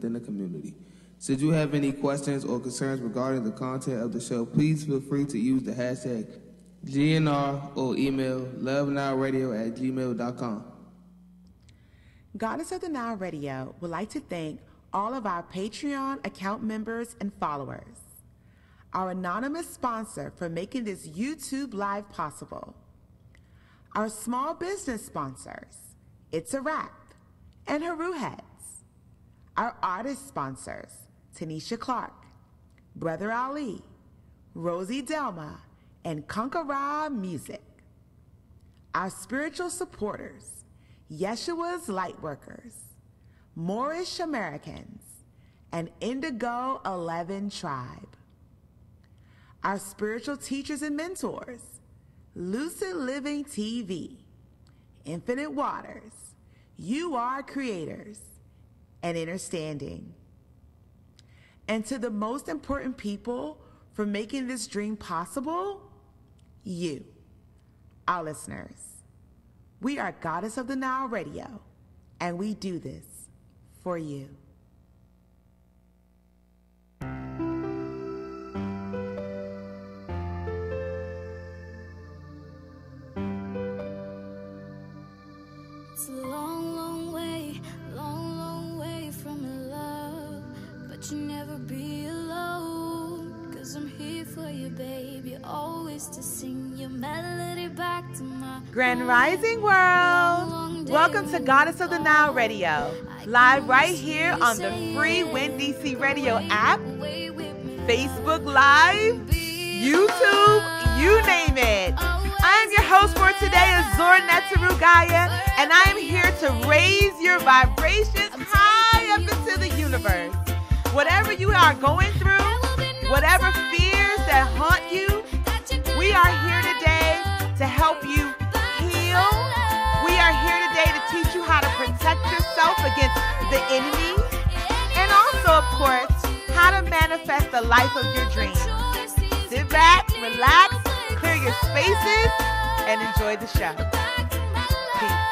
within the community. Should you have any questions or concerns regarding the content of the show, please feel free to use the hashtag GNR or email lovenileradio@gmail.com. Goddess of the Nile Radio would like to thank all of our Patreon account members and followers, our anonymous sponsor for making this YouTube Live possible, our small business sponsors, It's a Wrap and Haru Heads, our artist sponsors, Tanisha Clark, Brother Ali, Rosie Delma, and Kankara Music, our spiritual supporters, Yeshua's Lightworkers, Moorish Americans, and Indigo 11 Tribe, our spiritual teachers and mentors, Lucid Living TV, Infinite Waters, You Are Creators, and Understanding. And to the most important people for making this dream possible, you, our listeners. We are Goddess of the Nile Radio, and we do this for you. It's a long, long way from love, but you never be alone, 'cause I'm here for you, baby, always to sing your melody back to my Grand Rising World! Welcome to Goddess of the Nile Radio, live right here on the free Win DC Radio app, Facebook Live, YouTube, you name it. I am your host for today, Azor Netarugaya, and I am here to raise your vibrations high up into the universe. Whatever you are going through, whatever fears that haunt you, we are here today to help you heal. We are here today to teach you how to protect yourself against the enemy, and also, of course, how to manifest the life of your dreams. Sit back, relax, clear your spaces, and enjoy the show. Peace.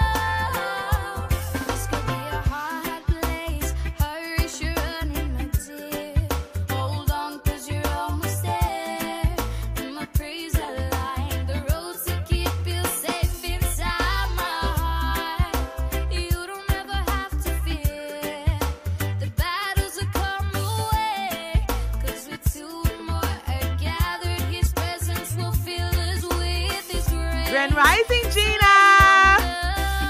Grand Rising, Gina!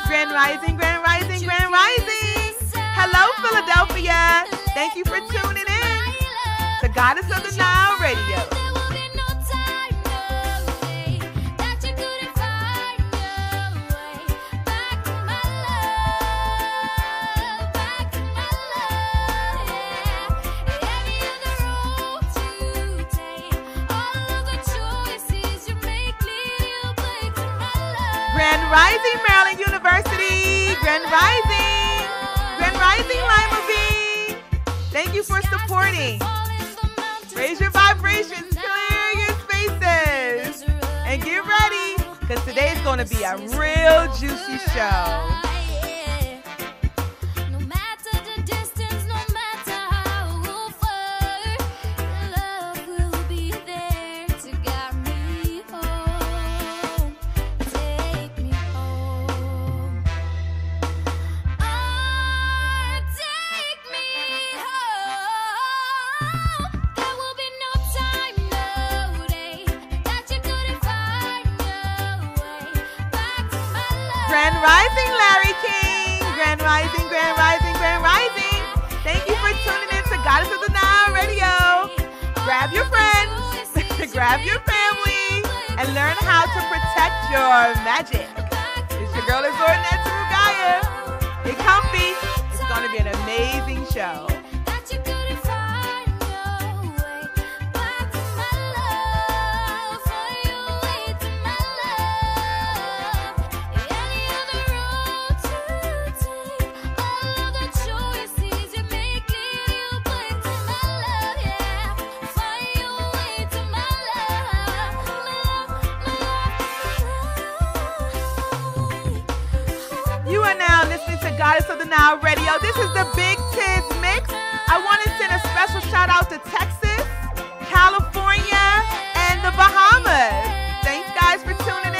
Grand Rising, Grand Rising, Grand Rising! Hello, Philadelphia! Thank you for tuning in to Goddess of the Nile Radio. Grand Rising, Maryland University. Grand Rising. Grand Rising, Lima Bean. Thank you for supporting. Raise your vibrations, clear your spaces, and get ready, because today is going to be a real juicy show. Grand Rising, Larry King. Grand Rising, Grand Rising, Grand Rising. Thank you for tuning in to Goddess of the Nile Radio. Grab your friends, grab your family, and learn how to protect your magic. It's your girl, Azor Netarugaya. Get comfy. It's going to be an amazing show. You are now listening to Goddess of the Nile Radio. This is the Big Tiz Mix to Texas, California, and the Bahamas. Thanks, guys, for tuning in.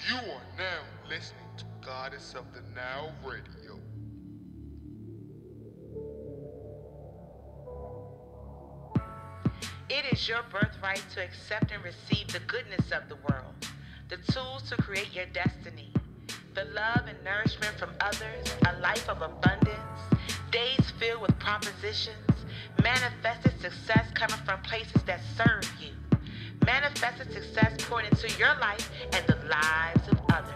You are now listening to Goddess of the Nile Radio. It is your birthright to accept and receive the goodness of the world, the tools to create your destiny, the love and nourishment from others, a life of abundance, days filled with propositions, manifested success coming from places that serve you, manifested success pouring into your life and the lives of others.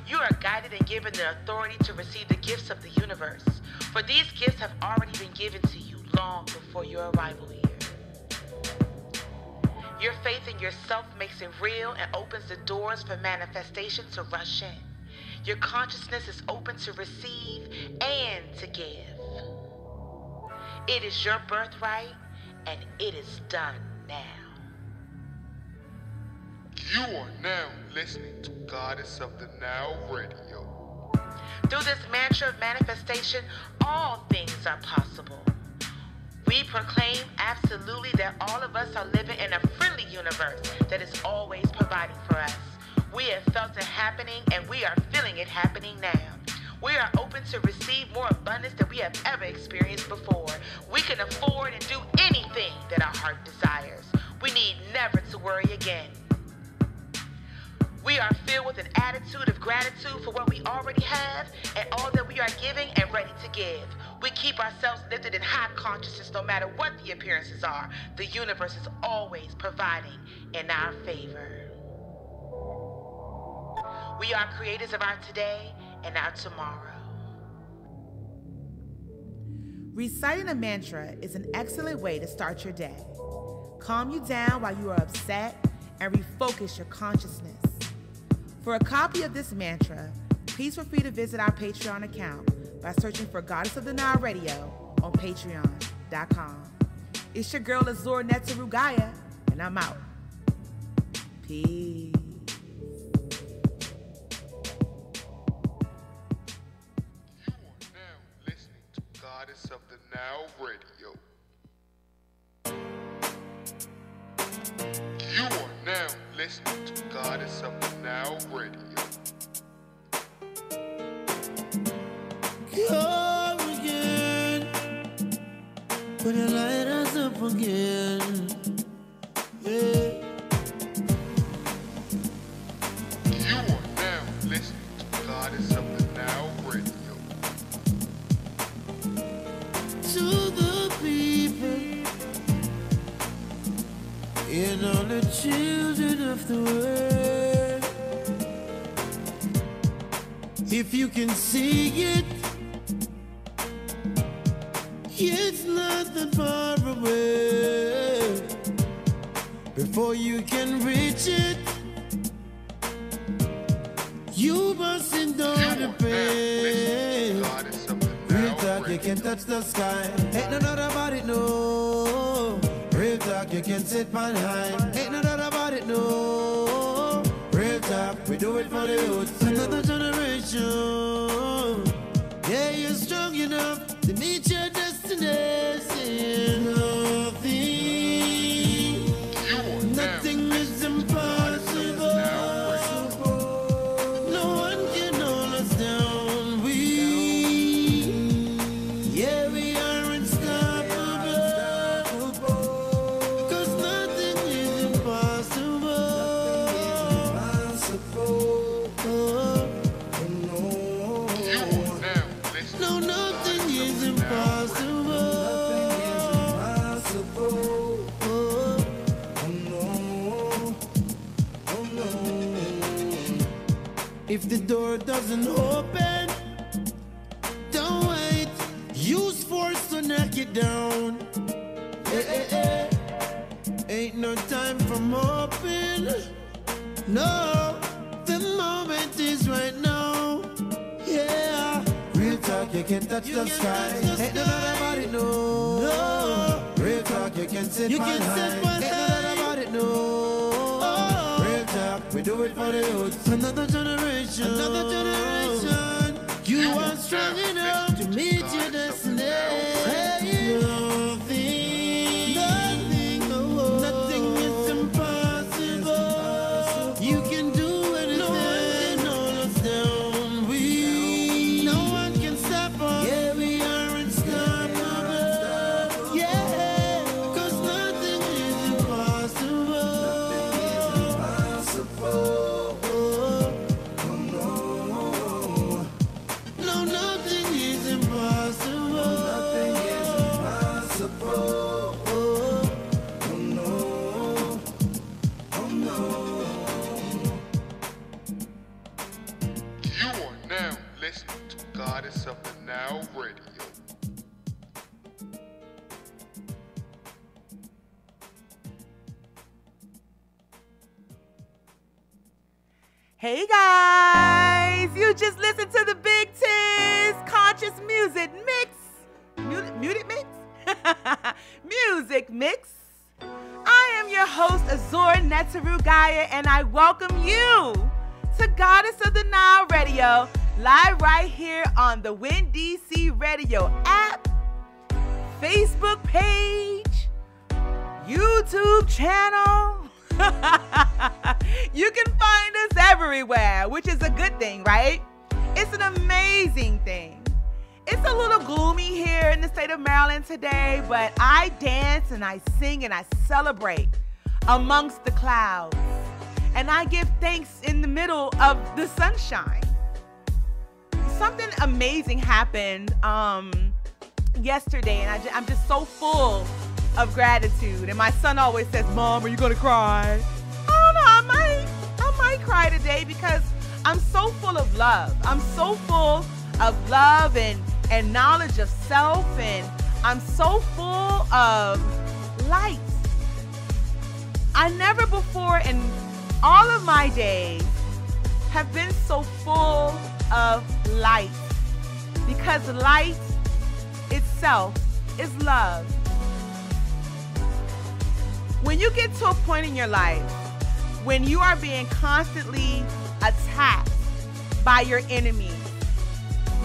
You are guided and given the authority to receive the gifts of the universe, for these gifts have already been given to you long before your arrival here. Your faith in yourself makes it real and opens the doors for manifestation to rush in. Your consciousness is open to receive and to give. It is your birthright, and it is done now. You are now listening to Goddess of the Nile Radio. Through this mantra of manifestation, all things are possible. We proclaim absolutely that all of us are living in a friendly universe that is always providing for us. We have felt it happening, and we are feeling it happening now. We are open to receive more abundance than we have ever experienced before. We can afford and do anything that our heart desires. We need never to worry again. We are filled with an attitude of gratitude for what we already have and all that we are giving and ready to give. We keep ourselves lifted in high consciousness no matter what the appearances are. The universe is always providing in our favor. We are creators of our today and our tomorrow. Reciting a mantra is an excellent way to start your day. Calm you down while you are upset and refocus your consciousness. For a copy of this mantra, please feel free to visit our Patreon account by searching for Goddess of the Nile Radio on patreon.com. It's your girl Azor Netarugaya, and I'm out. Peace. You are now listening to Goddess of the Nile Radio. You are now listening to Goddess of the Nile Radio. Come again, when you light us up again, yeah. You are now listening to Goddess of the Nile Radio. To the people, and all the children of the world, if you can see it, it's not that far away. Before you can reach it, you must endure the pain. Real talk, you can touch the sky. Ain't no doubt about it, no. Real talk, you can sit behind. Ain't no doubt about it, no. Real talk, we do it for the youth. Another generation. Yeah, you're strong enough to meet your destination. Nothing is impossible. No one can hold us down. We are unstoppable. 'Cause nothing is impossible. No, nothing is impossible. If the door doesn't open, don't wait. Use force to knock it down. Ain't no time for moping. No, the moment can touch the sky. Ain't nobody know. No. Real talk, you can sit my high. Ain't nobody know. Real talk, we do it for the youth. Another generation. Another generation. You are strong enough to meet your destiny. Nothing is impossible. You can do anything. No one can hold us down. No one can stop us. Yeah, we are unstoppable. Yeah, 'cause nothing is impossible. No, nothing is impossible. Nothing is impossible. Oh no. Oh no. You are now listening to Goddess of the Nile Radio. Hey guys, you just listened to the Big T's Conscious Music Mix. Muted Mix? Music Mix. I am your host, Azor Netaru Gaya, and I welcome you to Goddess of the Nile Radio, live right here on the Win DC Radio app, Facebook page, YouTube channel. You can find us everywhere, which is a good thing, right? It's an amazing thing. It's a little gloomy here in the state of Maryland today, but I dance and I sing and I celebrate amongst the clouds. And I give thanks in the middle of the sunshine. Something amazing happened yesterday, and I'm just so full of gratitude. And my son always says, "Mom, are you gonna cry?" I don't know, I might cry today because I'm so full of love. I'm so full of love and knowledge of self, and I'm so full of light. I never before in all of my days have been so full of light, because light itself is love. When you get to a point in your life when you are being constantly attacked by your enemies,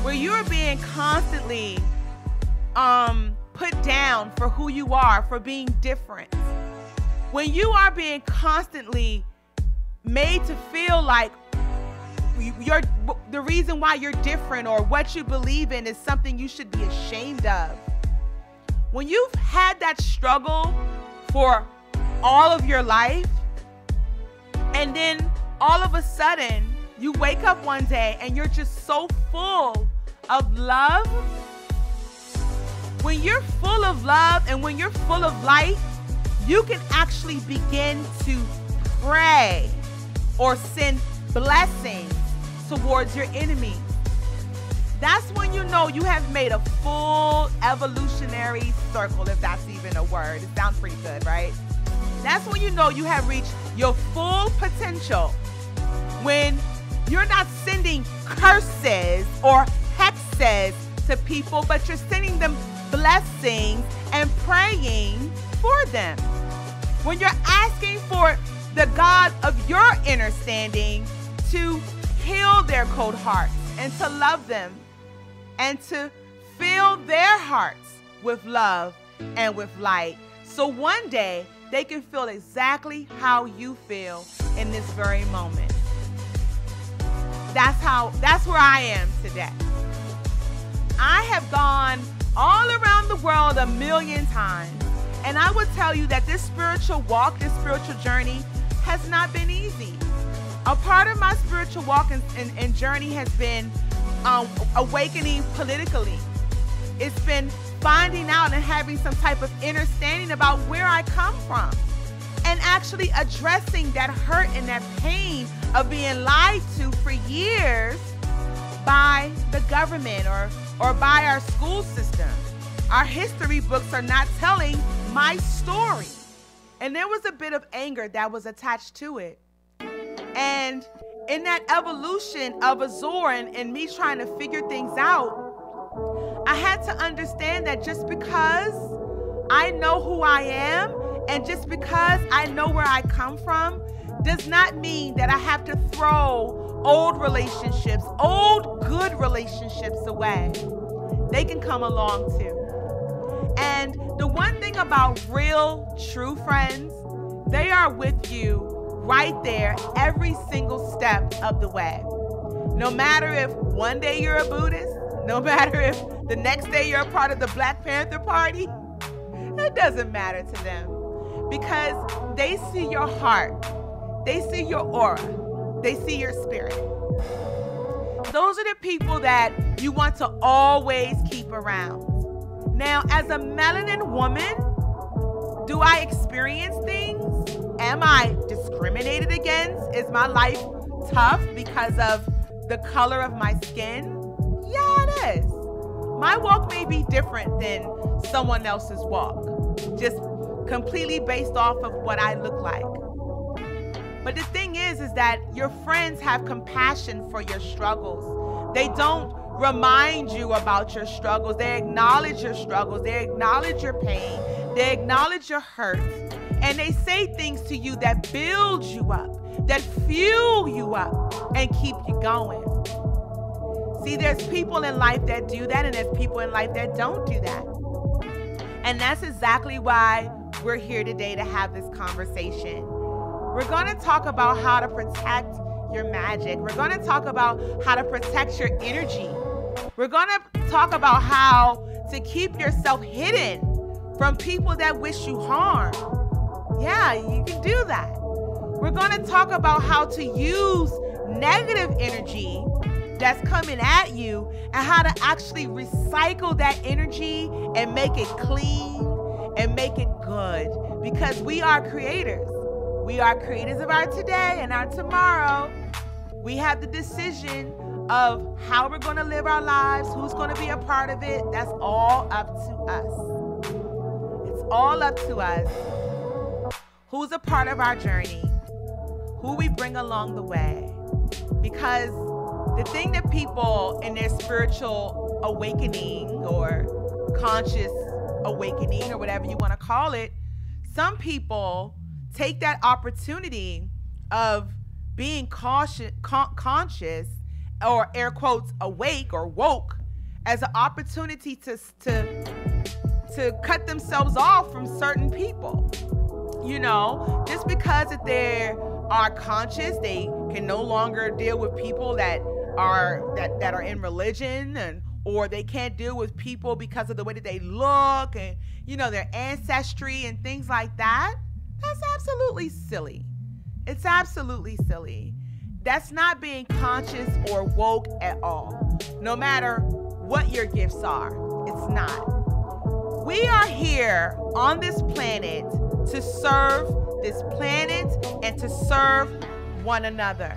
where you are being constantly put down for who you are, for being different, when you are being constantly made to feel like the reason why you're different or what you believe in is something you should be ashamed of, when you've had that struggle for all of your life, and then all of a sudden you wake up one day and you're just so full of love. When you're full of love and when you're full of light, you can actually begin to pray or send blessings towards your enemies. That's when you know you have made a full evolutionary circle, if that's even a word. It sounds pretty good, right? That's when you know you have reached your full potential, when you're not sending curses or hexes to people, but you're sending them blessings and praying for them. When you're asking for the God of your understanding to heal their cold hearts and to love them and to fill their hearts with love and with light, so one day they can feel exactly how you feel in this very moment. That's where I am today. I have gone all around the world a million times, and I would tell you that this spiritual walk, this spiritual journey has not been easy. A part of my spiritual walk and journey has been awakening politically. It's been finding out and having some type of understanding about where I come from, and actually addressing that hurt and that pain of being lied to for years by the government or by our school system. Our history books are not telling my story. And there was a bit of anger that was attached to it. And in that evolution of Azor and me trying to figure things out, I had to understand that just because I know who I am and just because I know where I come from does not mean that I have to throw old relationships, old good relationships away. They can come along too. And the one thing about real, true friends, they are with you right there every single step of the way. No matter if one day you're a Buddhist, no matter if the next day you're a part of the Black Panther Party, it doesn't matter to them because they see your heart, they see your aura, they see your spirit. Those are the people that you want to always keep around. Now, as a melanin woman, do I experience things? Am I discriminated against? Is my life tough because of the color of my skin? Yeah, it is. My walk may be different than someone else's walk, just completely based off of what I look like. But the thing is that your friends have compassion for your struggles. They don't remind you about your struggles. They acknowledge your struggles. They acknowledge your pain. They acknowledge your hurts. And they say things to you that build you up, that fuel you up and keep you going. See, there's people in life that do that, and there's people in life that don't do that. And that's exactly why we're here today to have this conversation. We're going to talk about how to protect your magic. We're going to talk about how to protect your energy. We're going to talk about how to keep yourself hidden from people that wish you harm. Yeah, you can do that. We're going to talk about how to use negative energy that's coming at you and how to actually recycle that energy and make it clean and make it good, because we are creators. We are creators of our today and our tomorrow. We have the decision of how we're going to live our lives, who's going to be a part of it. That's all up to us. It's all up to us. Who's a part of our journey, who we bring along the way. Because the thing that people in their spiritual awakening or conscious awakening or whatever you want to call it, some people take that opportunity of being conscious or air quotes awake or woke as an opportunity to cut themselves off from certain people. You know, just because that they are conscious, they can no longer deal with people that are in religion, and or they can't deal with people because of the way that they look and, you know, their ancestry and things like that. That's absolutely silly. It's absolutely silly. That's not being conscious or woke at all. No matter what your gifts are, it's not. We are here on this planet to serve this planet and to serve one another.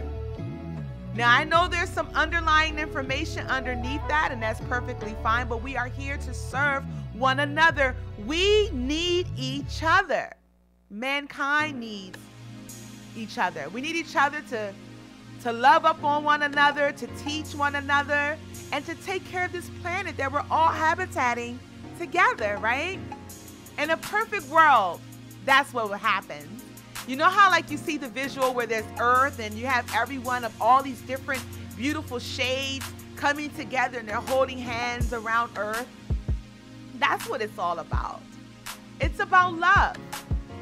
Now, I know there's some underlying information underneath that, and that's perfectly fine, but we are here to serve one another. We need each other. Mankind needs each other. We need each other to love up on one another, to teach one another, and to take care of this planet that we're all habitating together, right? In a perfect world, that's what would happen. You know how like you see the visual where there's earth and you have everyone of all these different beautiful shades coming together and they're holding hands around earth? That's what it's all about. It's about love.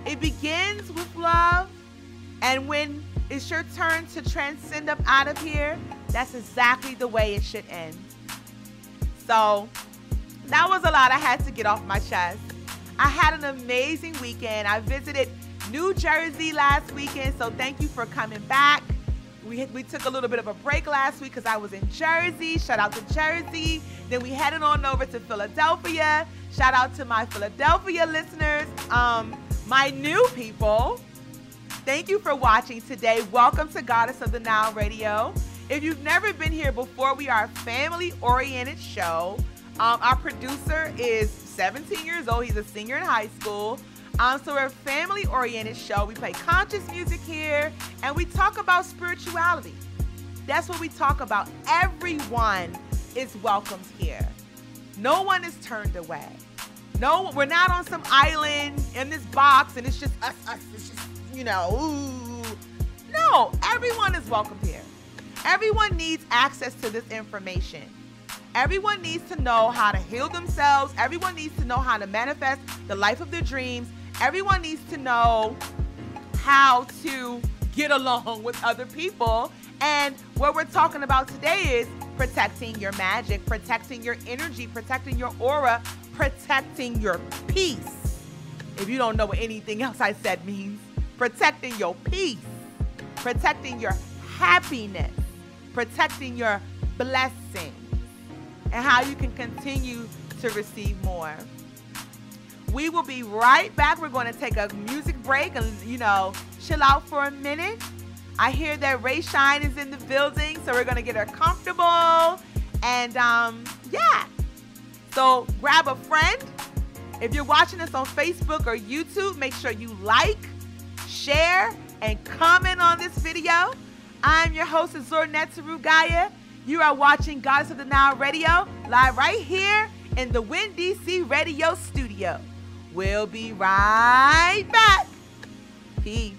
It begins with love, and when it's your turn to transcend up out of here, that's exactly the way it should end. So that was a lot I had to get off my chest. I had an amazing weekend. I visited New Jersey last weekend, so thank you for coming back. We took a little bit of a break last week because I was in Jersey. Shout out to Jersey. Then we headed on over to Philadelphia. Shout out to my Philadelphia listeners. My new people, thank you for watching today. Welcome to Goddess of the Nile Radio. If you've never been here before, we are a family-oriented show. Our producer is 17 years old. He's a senior in high school. So we're a family-oriented show. We play conscious music here, and we talk about spirituality. That's what we talk about. Everyone is welcomed here. No one is turned away. No, we're not on some island in this box and it's just us. It's just, ooh. No, everyone is welcome here. Everyone needs access to this information. Everyone needs to know how to heal themselves. Everyone needs to know how to manifest the life of their dreams. Everyone needs to know how to get along with other people. And what we're talking about today is protecting your magic, protecting your energy, protecting your aura, protecting your peace. If you don't know what anything else I said means, protecting your peace, protecting your happiness, protecting your blessings, and how you can continue to receive more. We will be right back. We're going to take a music break and, chill out for a minute. I hear that Ray Shine is in the building, so we're going to get her comfortable. And, yeah. So grab a friend. If you're watching us on Facebook or YouTube, make sure you like, share, and comment on this video. I'm your host, Azur Netsaru Gaya. You are watching Goddess of the Nile Radio, live right here in the Win DC Radio Studio. We'll be right back. Peace.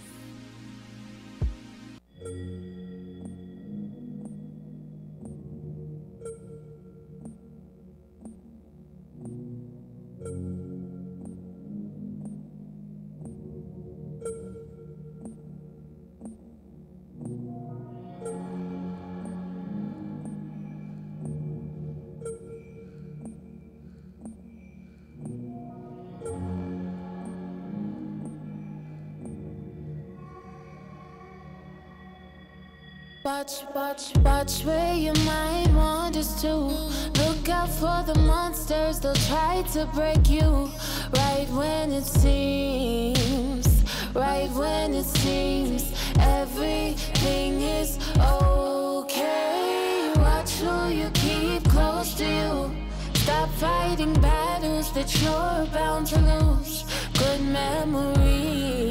Watch where your mind wanders to. Look out for the monsters, they'll try to break you. Right when it seems everything is okay. Watch who you keep close to you. Stop fighting battles that you're bound to lose. Good memories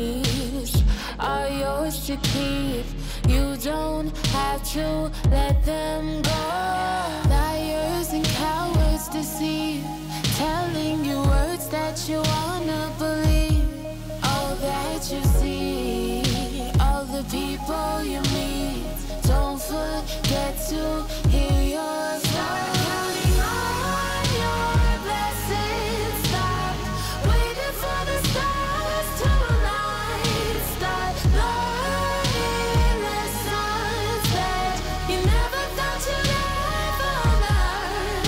are yours to keep. You don't have to let them go. Liars and cowards deceive, telling you words that you wanna believe. All that you see, all the people you meet, don't forget to hear your story. Counting on your blessings, stop waiting for the stars to align. Start learning lessons that you never thought you'd ever learn.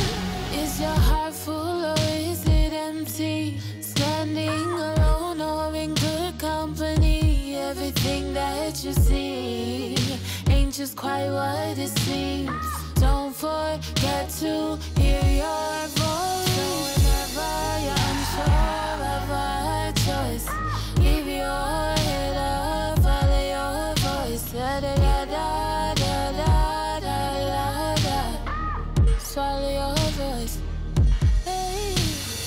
Is your heart full or is it empty? Standing alone or in good company? Everything that you see ain't just quite what it seems. Don't forget to hear your voice. So whenever you're unsure of a choice, keep your head up, follow your voice. Da da da da da da da da. Swallow your voice. Hey.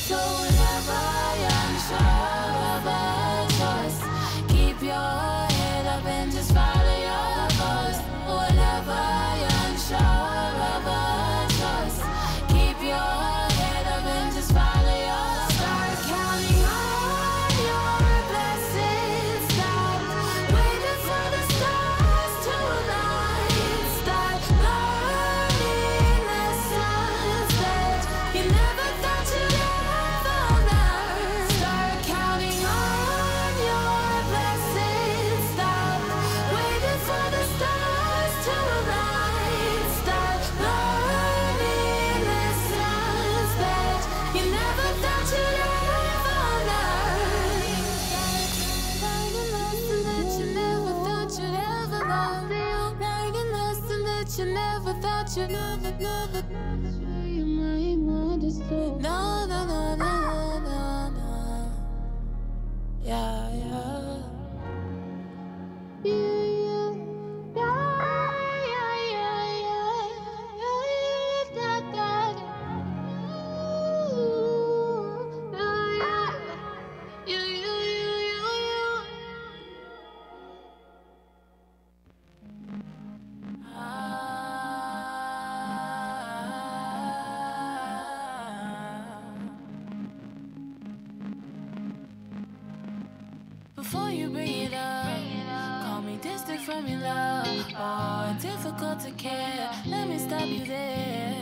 So whenever you're unsure of a choice, keep your head up and just follow your voice. Whenever you're unsure of a choice, keep your head up and just follow your start counting on your blessings. Stop waiting for the stars to align. Start learning lessons that you never thought you'd ever learn. Start counting on your blessings. Stop waiting for the stars to align. Start learning lessons that you never thought you'd ever learn. Learning lesson that you never thought you'd ever learn. Learning lesson that you never thought you'd never. You might understand. No, no, no, no, no, no. Yeah, yeah. formula. Oh, difficult to care. Let me stop you there.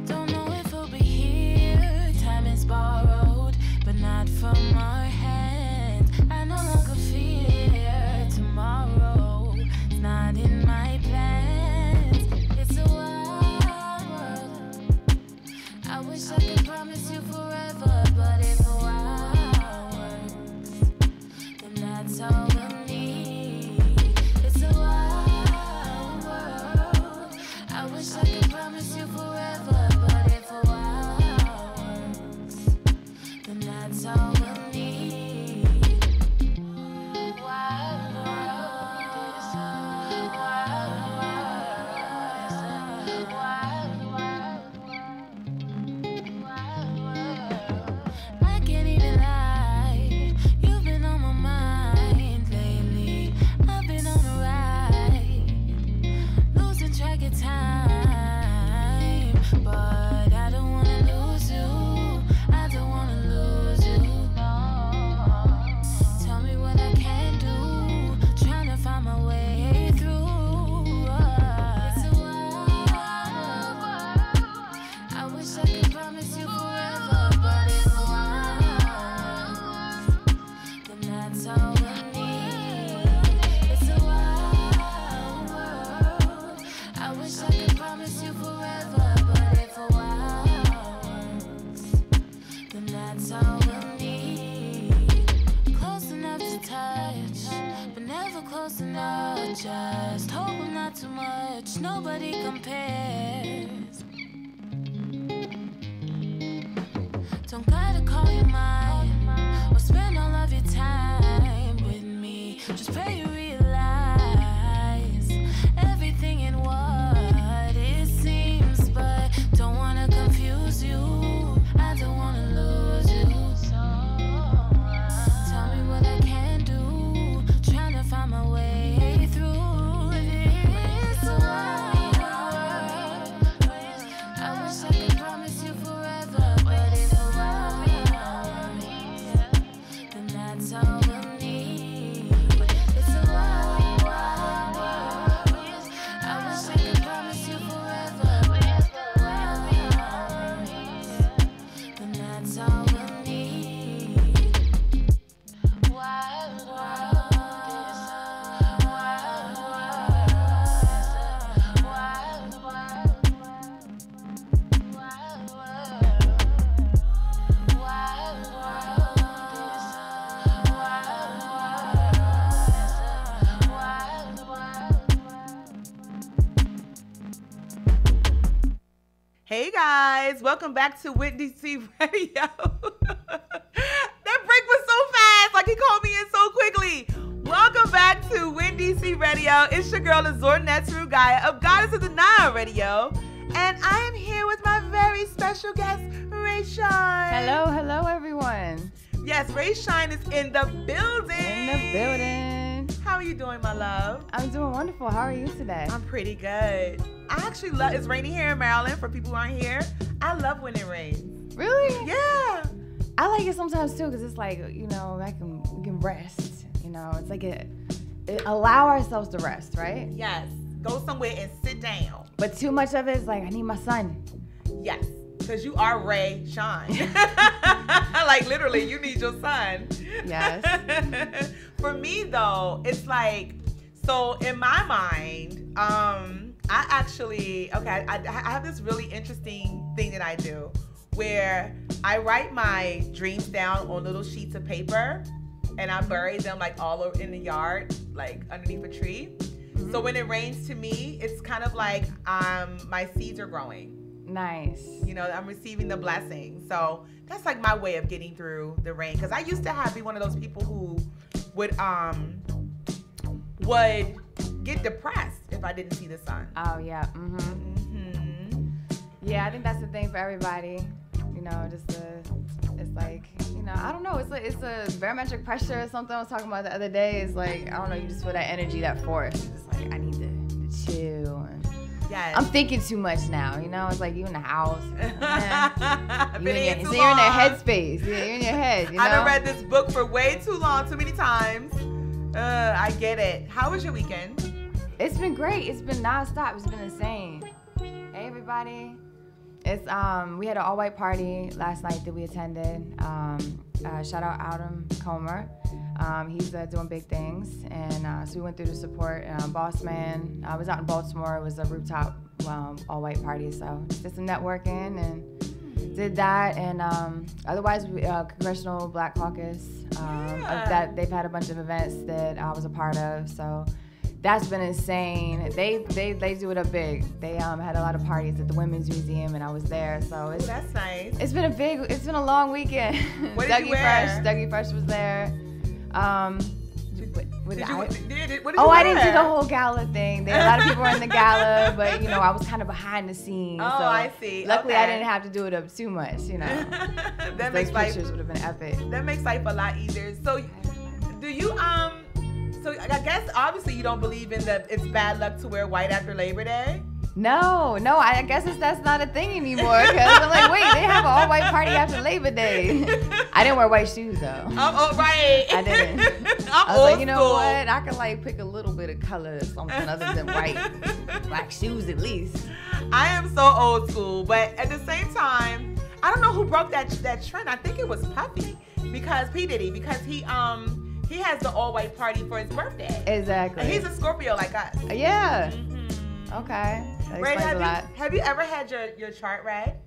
Don't know if we'll be here. Time is borrowed, but not from our hands. I no longer fear tomorrow. It's not in my plans. It's a wild world. I wish I could promise you forever, but if a wild works, then that's all we'll need. It's a wild world. I wish I could promise you forever, but if a wild works, then that's all we'll need. Wild world, wild world, wild world. I can't even lie. You've been on my mind lately. I've been on a ride, losing track of time. But I don't wanna lose you. I don't wanna lose you. No. Tell me what I can do. Trying to find my way through. It's a wild world. I wish I could promise you forever, but if a wild world, then that's all we need. It's a wild world. I wish I could promise you forever, but if a wild works, then that's all we'll need. Close enough to touch, but never close enough. Just hope I'm not too much. Nobody compares. Don't gotta call you mine or spend all of your time with me. Just pray you realize everything in what it seems, but don't wanna confuse you. I don't wanna lose you. So tell me what I can do. Trying to find my way through this wild world. I wish I could promise you forever, but if a wild world, then that's all we'll need. It's a wild, wild world. I wish I could promise you forever, but if a wild world, then that's all we'll need. Wild world, wild world, wild world. Wild world, wild world, wild world. Hey guys, welcome back to Whitney C Radio. That break was so fast, like he called me in so quickly. Welcome back to Whitney C Radio. It's your girl, Azor Netru Gaia of Goddess of the Nile Radio. And I am here with my very special guest, Ray Shine. Hello, everyone. Yes, Ray Shine is in the building. In the building. How are you doing, my love? I'm doing wonderful. How are you today? I'm pretty good. I actually love, it's raining here in Maryland for people who aren't here. I love when it rains. Really? Yeah. I like it sometimes too, because it's like, we can rest. It's like it allow ourselves to rest, right? Yes. Go somewhere and sit down. But too much of it is like, I need my sun. Yes. Because you are Ray Shine. Like literally, you need your sun. Yes. For me though, it's like, so in my mind, I have this really interesting thing that I do where I write my dreams down on little sheets of paper and I bury them like all over in the yard, like underneath a tree. Mm-hmm. So when it rains to me, it's kind of like my seeds are growing. Nice. I'm receiving the blessing. So that's like my way of getting through the rain. Because I used to be one of those people who would get depressed if I didn't see the sun. Oh yeah. Mm-hmm. Mm-hmm. Yeah, I think that's the thing for everybody. It's like, I don't know. It's a barometric pressure or something I was talking about the other day. It's like, I don't know. You just feel that energy, that force. It's like, I need to chill. And yes. I'm thinking too much now. It's like you in the house. You're in too your long. headspace. Yeah, you're in your head. I done read this book for way too long, too many times. I get it. How was your weekend? It's been great. It's been nonstop. It's been insane. Hey, everybody. It's we had an all-white party last night that we attended. Shout out Adam Comer. He's doing big things, and so we went through to support Boss Man. I was out in Baltimore. It was a rooftop all-white party, so did some networking and did that. And otherwise, Congressional Black Caucus. That they've had a bunch of events that I was a part of, so. That's been insane. They do it up big. They had a lot of parties at the Women's Museum, and I was there. So it's that's nice. It's been a long weekend. What did you wear? Dougie Fresh was there. What did you I wear? didn't do the whole gala thing. There a lot of people were in the gala, but I was kind of behind the scenes. Oh, so I see. Luckily, okay. I didn't have to do it up too much. That makes Those pictures would have been epic. That makes life a lot easier. So, do you So I guess obviously you don't believe in it's bad luck to wear white after Labor Day? No, I guess that's not a thing anymore. Because I'm like, wait, they have an all-white party after Labor Day. I didn't wear white shoes though. Oh, right. I didn't. I was like, you know what? I could pick a little bit of color or something other than white, black shoes at least. I am so old school, but at the same time, I don't know who broke that trend. I think it was Puffy because P Diddy because he has the all-white party for his birthday. Exactly. And he's a Scorpio like us. Yeah. Mm-hmm. Okay. That Ray, explains a lot. have you ever had your chart read?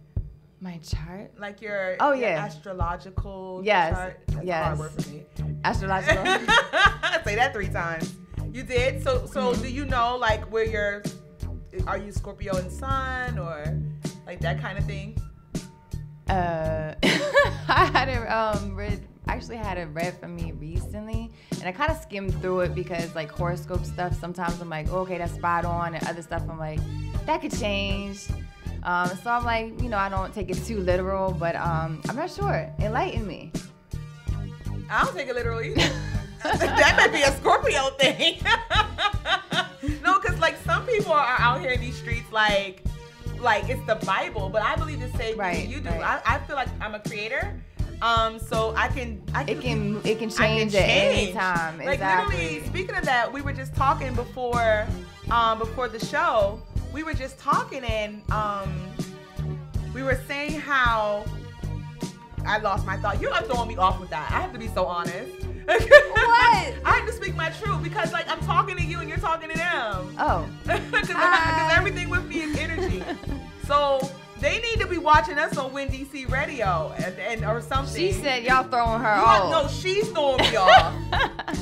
My chart? Like your astrological chart? That's a hard word for me. Astrological. Say that 3 times. You did? So do you know where are you Scorpio and Sun or like that kind of thing? I had it read for me recently, and I kind of skimmed through it because horoscope stuff, sometimes I'm like, oh, okay, that's spot on, and other stuff I'm like, that could change. So I'm like, I don't take it too literal, but I'm not sure. Enlighten me. I don't take it literal either. That might be a Scorpio thing. No, because some people are out here in these streets like it's the Bible, but I believe the same thing you do. Right. I feel like I'm a creator. So I can it can change at any time. Exactly. Literally, speaking of that, we were just talking before the show. We were just talking and we were saying how I lost my thought. You are throwing me off with that. I have to be so honest. What? I have to speak my truth because I'm talking to you and you're talking to them. Oh. Because everything with me is energy. So they need to be watching us on Win DC Radio and or something. She said y'all throwing her off. No, she's throwing me off.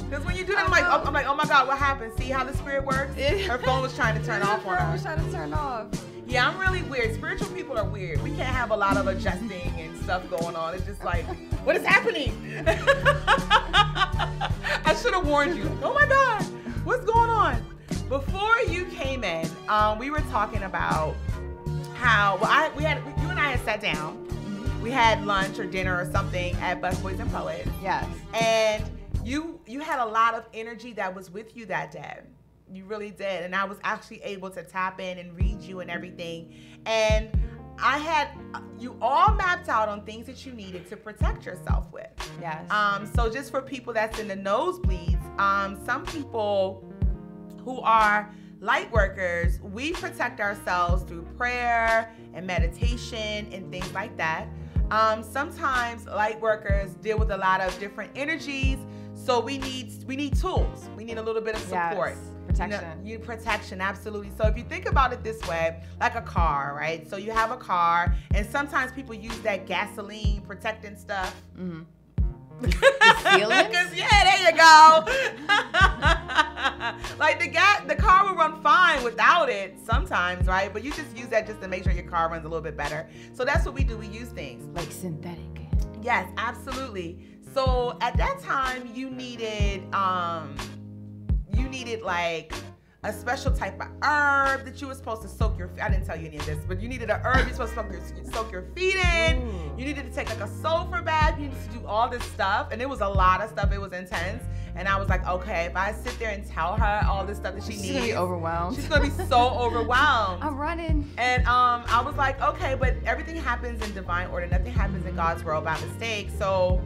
Because when you do that, I'm like, oh my God, what happened? See how the spirit works? Her phone was trying to turn off on her. Her phone was trying to turn off. Yeah, I'm really weird. Spiritual people are weird. We can't have a lot of adjusting and stuff going on. It's just like, what is happening? I should have warned you. Oh my God, what's going on? Before you came in, we were talking about how you and I had sat down. We had lunch or dinner or something at Busboys and Poets. Yes. And you had a lot of energy that was with you that day. You really did. And I was actually able to tap in and read you and everything. And I had you all mapped out on things that you needed to protect yourself with. Yes. So just for people that's in the nosebleeds, some people who are light workers, we protect ourselves through prayer and meditation and things like that. Sometimes light workers deal with a lot of different energies, so we need tools. We need a little bit of support. Yes. Protection. Protection, absolutely. So if you think about it this way, like a car, right? So you have a car, and sometimes people use that gasoline protecting stuff. Mm-hmm. Yeah, there you go. Like the car will run fine without it sometimes, right? But you just use that just to make sure your car runs a little bit better. So that's what we do. We use things like synthetic. Yes, absolutely. So at that time, you needed like a special type of herb that you were supposed to soak your. I didn't tell you any of this, but you needed an herb you're supposed to soak your feet in. Ooh. You needed to take like a sulfur bath. You needed to do all this stuff, and it was a lot of stuff. It was intense, and I was like, okay, if I sit there and tell her all this stuff that she needs, she's gonna be overwhelmed. She's gonna be so overwhelmed. I'm running. And I was like, okay, but everything happens in divine order. Nothing happens in God's world by mistake. So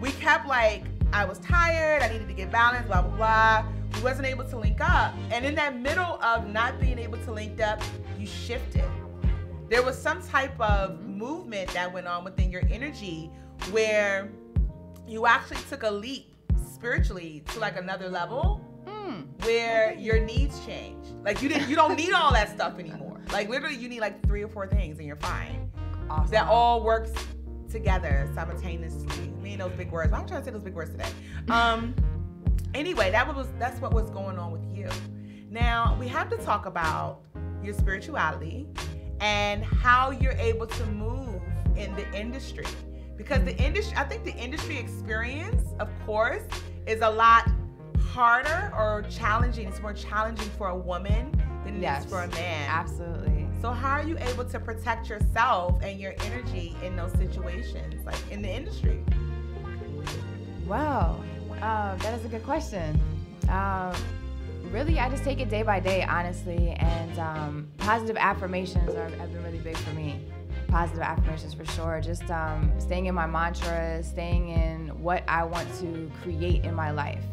we kept like I was tired, I needed to get balanced, blah, blah, blah. We wasn't able to link up. And in that middle of not being able to link up, you shifted. There was some type of movement that went on within your energy where you actually took a leap spiritually to like another level where your needs change. Like you don't need all that stuff anymore. Like literally you need like 3 or 4 things and you're fine. Awesome. That all works together simultaneously. Me and those big words. I'm trying to say those big words today. Anyway, that's what was going on with you. Now we have to talk about your spirituality and how you're able to move in the industry. Because I think the industry experience, of course, is a lot harder or challenging. It's more challenging for a woman than it is for a man. Absolutely. So how are you able to protect yourself and your energy in those situations, like in the industry? Wow, that is a good question. Really, I just take it day by day, honestly, and positive affirmations have been really big for me. Positive affirmations for sure. Just staying in my mantras, staying in what I want to create in my life.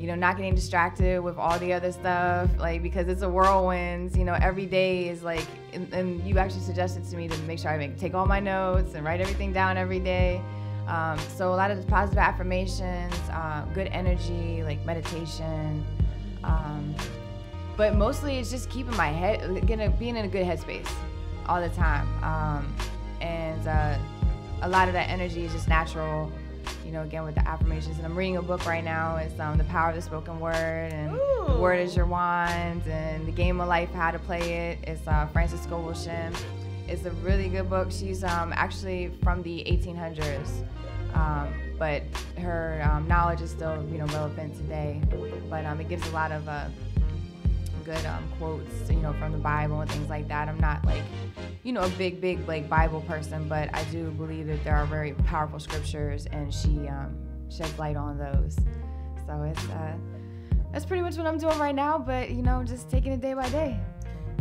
You know, not getting distracted with all the other stuff, like, because it's a whirlwind. You know, every day is like, and you actually suggested to me to make sure I take all my notes and write everything down every day. So a lot of positive affirmations, good energy, like meditation. But mostly it's just keeping my head, being in a good headspace all the time. And a lot of that energy is just natural, you know, again with the affirmations. And I'm reading a book right now. It's The Power of the Spoken Word, and The Word is Your Wand, and The Game of Life, How to Play It. It's Frances Scovel-Shinn. It's a really good book. She's actually from the 1800s, but her knowledge is still, you know, relevant today. But it gives a lot of good quotes, you know, from the Bible and things like that. I'm not like, you know, a big like Bible person, but I do believe that there are very powerful scriptures, and she sheds light on those. So it's that's pretty much what I'm doing right now. But you know, just taking it day by day.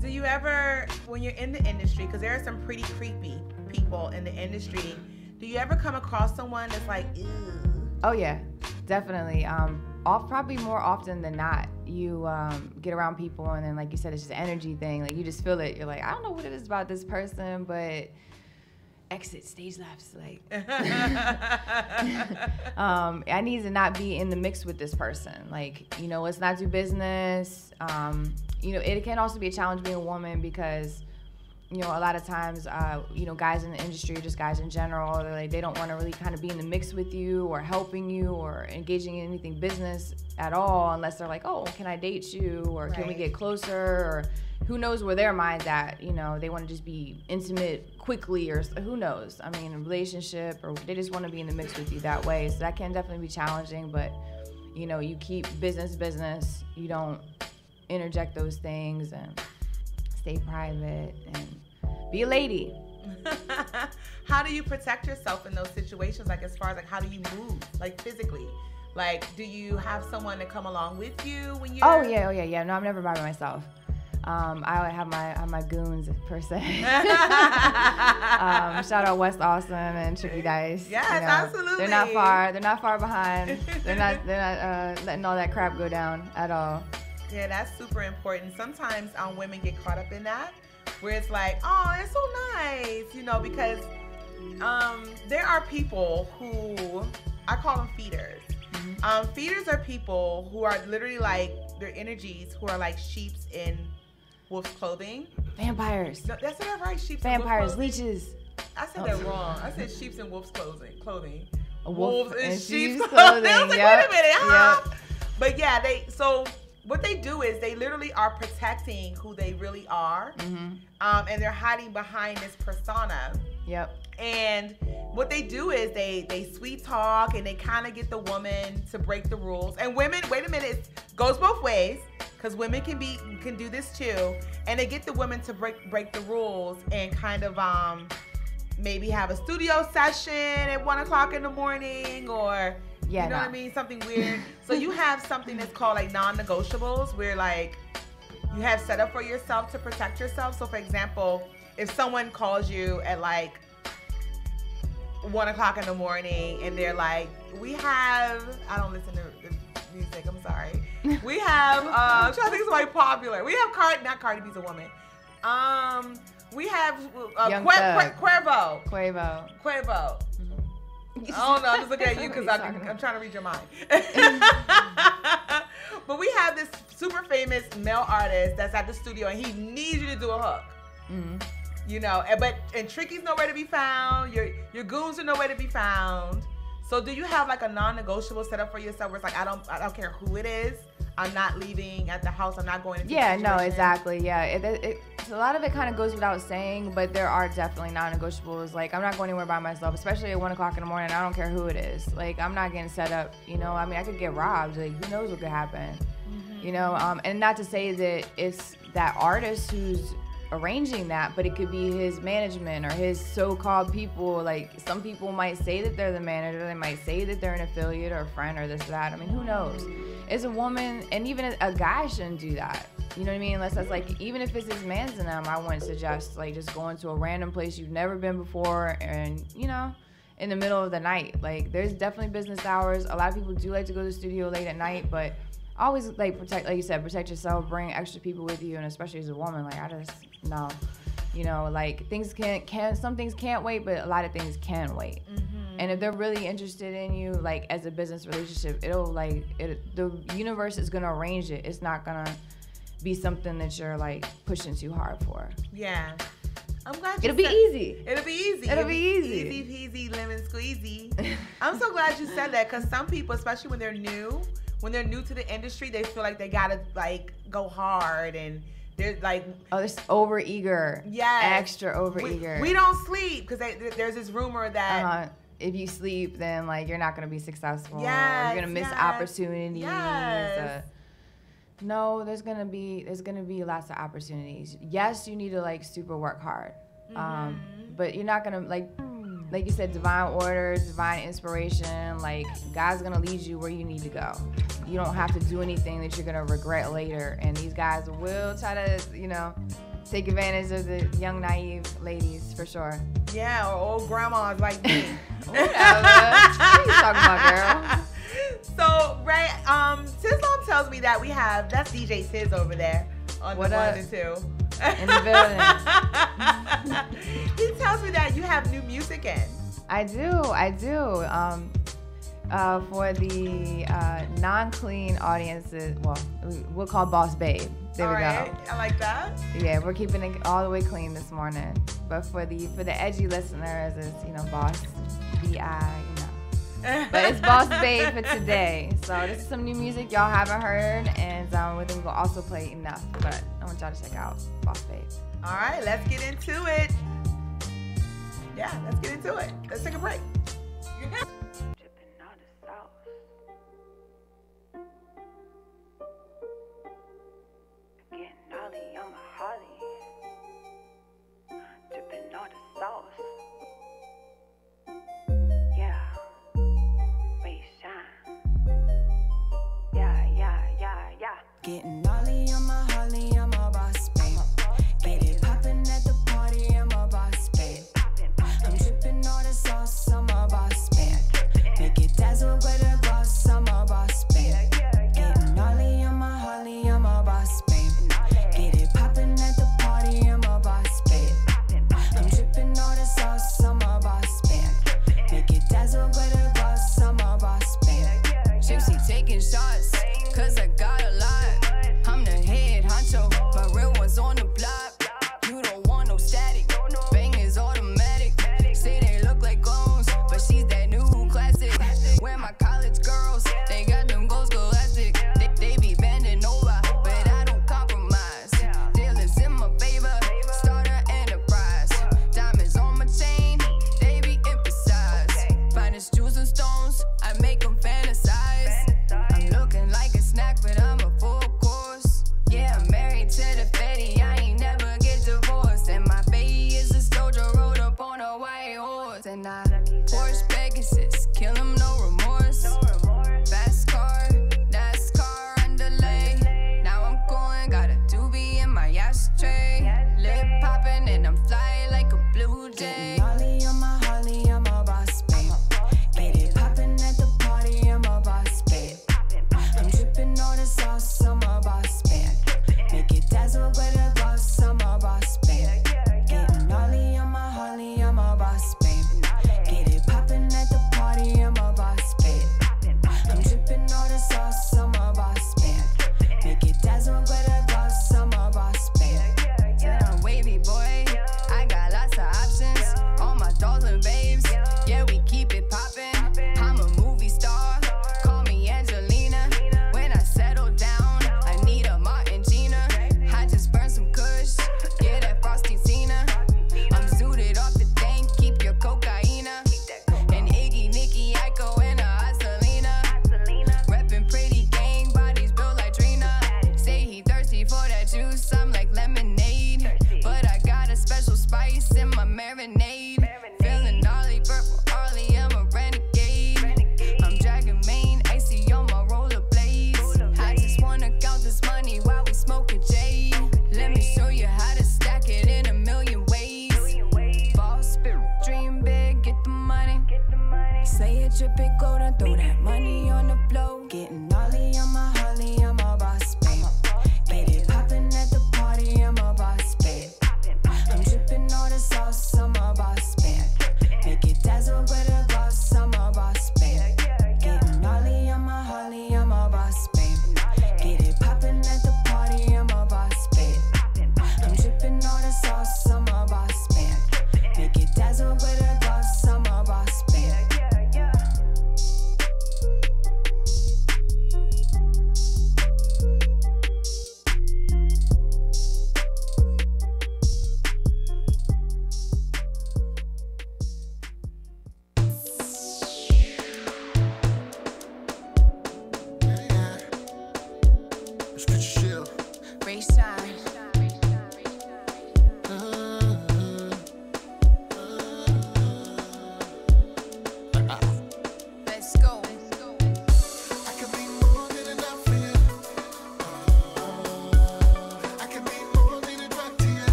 Do you ever, when you're in the industry, because there are some pretty creepy people in the industry, do you ever come across someone that's like, ew? Oh yeah, definitely. Probably more often than not, you get around people, and then like you said, it's just an energy thing. Like you just feel it. You're like, I don't know what it is about this person, but exit, stage left. Like, I need to not be in the mix with this person. Like, you know, let's not do business. You know, it can also be a challenge being a woman because, you know, a lot of times, you know, guys in the industry, or just guys in general, they're like, they don't want to really kind of be in the mix with you or helping you or engaging in anything business at all, unless they're like, oh, can I date you, or can we get closer, or who knows where their mind's at. You know, they want to just be intimate quickly, or who knows. I mean, a relationship, or they just want to be in the mix with you that way. So that can definitely be challenging, but, you know, you keep business. You don't interject those things, and stay private and be a lady. How do you protect yourself in those situations? Like, as far as like, how do you move, like physically? Like, do you have someone to come along with you when you're? Oh yeah. No, I'm never by myself. I have my goons per se. Shout out West Awesome and Tricky Dice. Yes, you know, absolutely. They're not far behind. They're not letting all that crap go down at all. Yeah, that's super important. Sometimes women get caught up in that, where it's like, oh, it's so nice, you know, because there are people who, I call them feeders. Mm-hmm. Feeders are people who are literally like, their energies, who are like sheeps in wolf's clothing. Vampires. No, that's not right. Sheeps. Vampires, leeches. I said that wrong. I said sheeps in wolf's clothing. A wolf Wolves in in sheep's sheep's clothing. I was like, Yep. wait a minute, huh? Yep. But yeah, so what they do is they literally are protecting who they really are, and they're hiding behind this persona. Yep. And what they do is they sweet talk, and they kind of get the woman to break the rules. And women, wait a minute, it goes both ways, because women can do this too. And they get the women to break the rules and kind of maybe have a studio session at 1 o'clock in the morning, or you know what I mean, something weird. So you have something that's called like non-negotiables, where like you have set up for yourself to protect yourself. So for example, if someone calls you at like 1 o'clock in the morning and they're like, we have, I don't listen to the music, I'm sorry. We have, I'm trying to think of somebody popular. We have not Cardi B's a woman. We have Quavo. Oh no, I'm just looking at you because I'm trying to read your mind. But we have this super famous male artist that's at the studio and he needs you to do a hook. Mm-hmm. You know, and Tricky's nowhere to be found. Your goons are nowhere to be found. So do you have like a non-negotiable setup for yourself where it's like I don't care who it is. I'm not leaving at the house. I'm not going into Yeah, no, exactly. Yeah, a lot of it kind of goes without saying, but there are definitely non-negotiables. Like, I'm not going anywhere by myself, especially at 1 o'clock in the morning. I don't care who it is. Like, I'm not getting set up, you know. I mean, I could get robbed. Like, who knows what could happen, you know? And not to say that it's that artist who's arranging that, but it could be his management or his so-called people. Like, some people might say that they're the manager. They might say that they're an affiliate or a friend or this or that. I mean, who knows? As a woman, and even a guy shouldn't do that. You know what I mean? Unless that's like, even if it's his man's in them, I wouldn't suggest like just going to a random place you've never been before and, you know, in the middle of the night. Like, there's definitely business hours. A lot of people do like to go to the studio late at night, but always like protect, like you said, protect yourself, bring extra people with you, and especially as a woman, like I just, no. You know, like some things can't wait, but a lot of things can wait. Mm-hmm. And if they're really interested in you, like as a business relationship, the universe is gonna arrange it. It's not gonna be something that you're like pushing too hard for. Yeah. I'm glad It'll be easy. It'll be easy. Easy peasy, lemon squeezy. I'm so glad you said that because some people, especially when they're new to the industry, they feel like they gotta like go hard and they're like, they're over eager. Yeah, extra over eager. We don't sleep because there's this rumor that if you sleep, then like you're not gonna be successful. Yes, you're gonna miss opportunities. Yes. No, there's gonna be lots of opportunities. Yes, you need to like super work hard, but you're not gonna like you said, divine orders, divine inspiration. Like God's gonna lead you where you need to go. You don't have to do anything that you're gonna regret later. And these guys will try to, you know, take advantage of the young, naive ladies for sure. Yeah, or old grandmas like me. Whatever. What are you talking about, girl? So, Ray, Tizlom tells me that that's DJ Tiz over there on what the up? 1 and 2. In the building. He tells me that you have new music in. I do. For the non-clean audiences, well, we'll call Boss Babe. There we go. I like that. Yeah, we're keeping it all the way clean this morning. But for the edgy listeners, it's, you know, Boss B.I., you know. But it's Boss Babe for today. So this is some new music y'all haven't heard, and we're going to also play Enough. But I want y'all to check out Boss Babe. All right, let's get into it. Yeah, let's get into it. Let's take a break. Getting gnarly on my Harley, I'm a boss, babe. Get it poppin' at the party, I'm a boss, babe. I'm drippin' all the sauce, I'm a boss, babe. Make it dazzle with a gloss, I'm a boss, babe. Getting gnarly on my Harley, I'm a boss, babe. Get it poppin' at the party, I'm a boss, babe. I'm drippin' all the sauce, I'm a boss, babe. Make it dazzle with a gloss, I'm a boss, babe. Gypsy taking shots, cause I got a lot.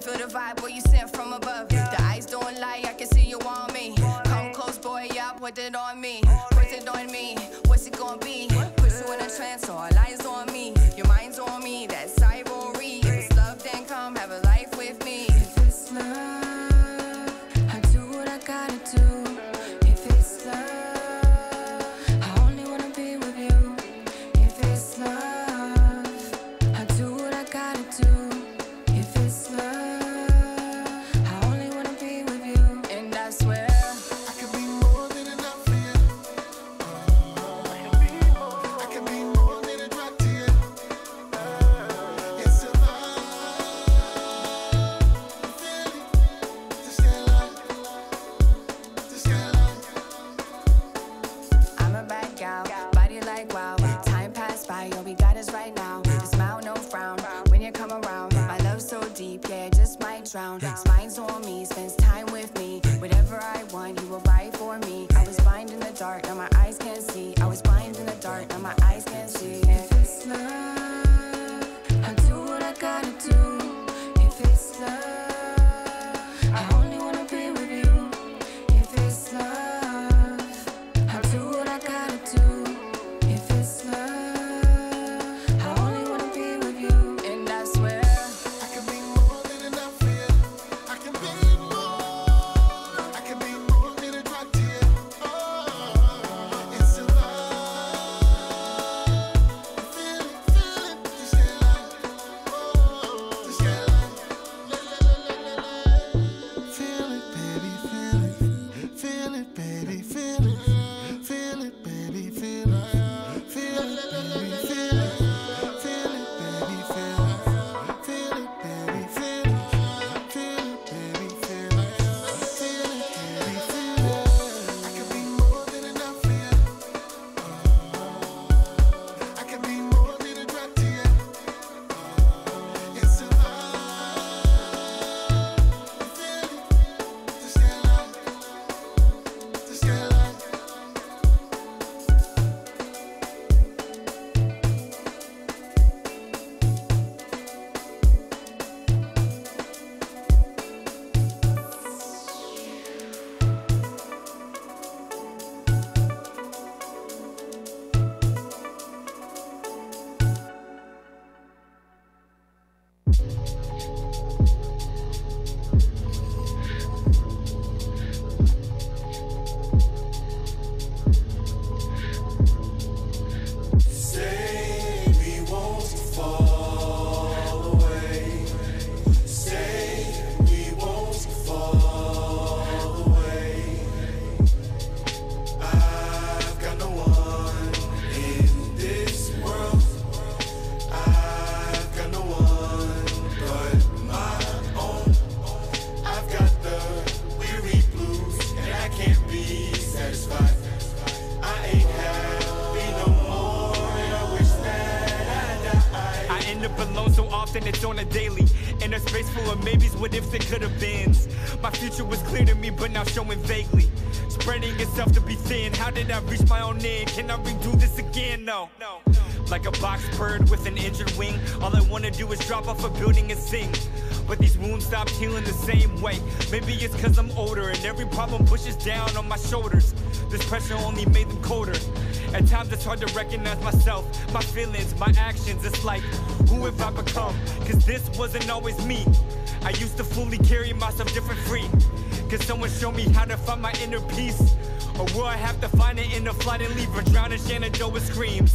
can feel the vibe, boy, you sent from above. The eyes don't lie, I can see you on me. Come close, boy, yeah, put it on me. Put it on me, what's it gonna be? Put you in a trance, all eyes on me. Your mind's on me, that's cybery. If it's love, then come have a life with me. If it's love, I do what I gotta do. If it's love, I only wanna be with you. If it's love, I do what I gotta do. If it's love, I only wanna be with you. And I swear I can be more than enough for you. I can be more than a drop to you. It's a vibe. Feel it. Just get lost. Just get lost. I'm a bad gal, body like wow. Time passed by, yo, we got us right now. A smile, no frown, when you come around. My love so deep, yeah, it just might drown. Smiles on me, spends time with me. Whatever I want, you will buy for me. I was blind in the dark, now my eyes can see. I was blind in the dark, now my eyes can see. If it's love, I do what I gotta do. If it's love, I only wanna be with you. If it's love, I do what I gotta do. If it's love, I only wanna be with you. And I swear I can be more than enough for you. I can be more. I can be more than a drop to you. It's a vibe. Feel it. Just get lost. Just get lost. Feel it, baby, feel it. Feel it, baby, feel it. Feel it, baby, feel it. Feel it, baby, feel it. Feel it, baby, feel it. Feel it, baby, feel it. Feel it, baby, feel it. Feel it, baby, feel it. I can be more than enough for you. I can be more than a drop to you. It's a vibe. Feel it. Just get lost. Just get lost. Say we won't fall away. Say we won't fall away. I've got no one in this world. I've got no one but my own. I've got the weary blues and I can't be satisfied. I ain't happy no more and I wish that I died. I end up alone so often, it's on a daily. In a space full of maybes, what ifs, it could have been. My future was clear to me, but now showing vaguely. Spreading itself to be thin. How did I reach my own end? Can I redo this again? No. Like a box bird with an injured wing, all I wanna do is drop off a building and sing. But these wounds stopped healing the same way. Maybe it's cause I'm older and every problem pushes down on my shoulders. This pressure only made them colder. At times it's hard to recognize myself, my feelings, my actions. It's like, who have I become? Cause this wasn't always me. I used to fully carry myself different free. Cause someone showed me how to find my inner peace. Or will I have to find it in the flight and leave her drown in Shenandoah screams?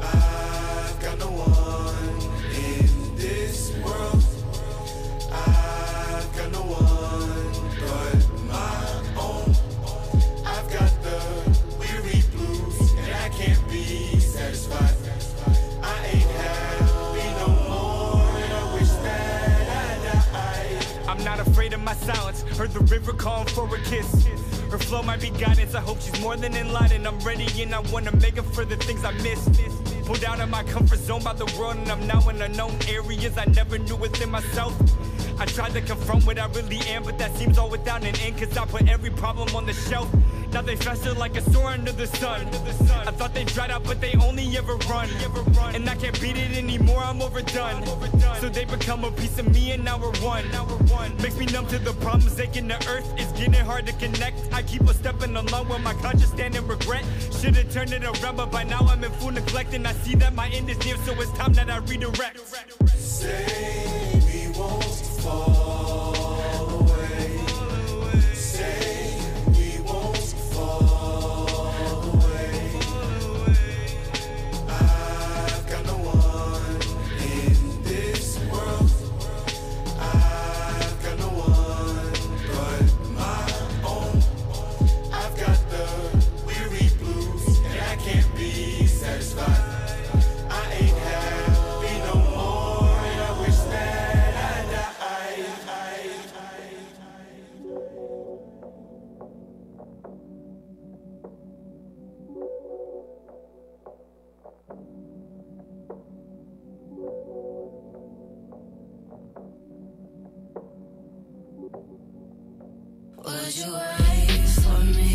I've got no one in this world. I've got no one but my own. I've got the weary blues and I can't be satisfied. I ain't happy no more and I wish that I died. I'm not afraid of my silence. Heard the river calling for a kiss. Her flow might be guidance. I hope she's more than in line, and I'm ready and I wanna make up for the things I missed. Pulled out of my comfort zone by the world, and I'm now in unknown areas I never knew within myself. I tried to confront what I really am, but that seems all without an end. Cause I put every problem on the shelf. Now they fester like a sore under the sun. I thought they dried out, but they only ever run. And I can't beat it anymore, I'm overdone. So they become a piece of me and now we're one. Makes me numb to the problems aching the earth. It's getting hard to connect. I keep on stepping along with my conscious stand in regret. Should've turned it around, but by now I'm in full neglect. And I see that my end is near, so it's time that I redirect. Say we won't fall away. Say we won't fall away. I've got no one in this world. I've got no one but my own. I've got the weary blues and I can't be satisfied. I ain't happy no more and I wish that I died. Would you wait for me?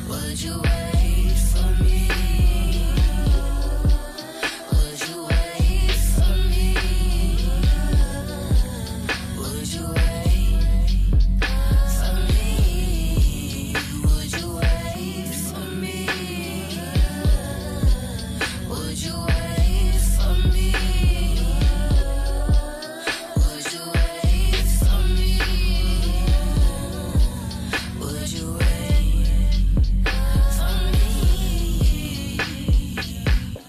Would you wait for me? Would you wait for me? Would you wait for me? Would you wait for me? Would you wait for me? Would you wait for me? Would you wait for me?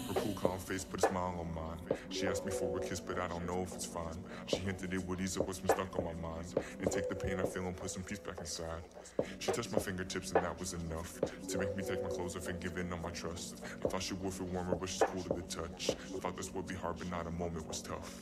Her cool, calm face put a smile on mine. She asked me for a kiss, but I don't know if it's fine. She hinted it would ease up what's been stuck on my mind and take the pain I feel and put some peace back inside. She touched my fingertips and that was enough to make me take my clothes off and give in on my trust. I thought she would feel warmer, but she's cool to the touch. I thought this would be hard, but not a moment was tough.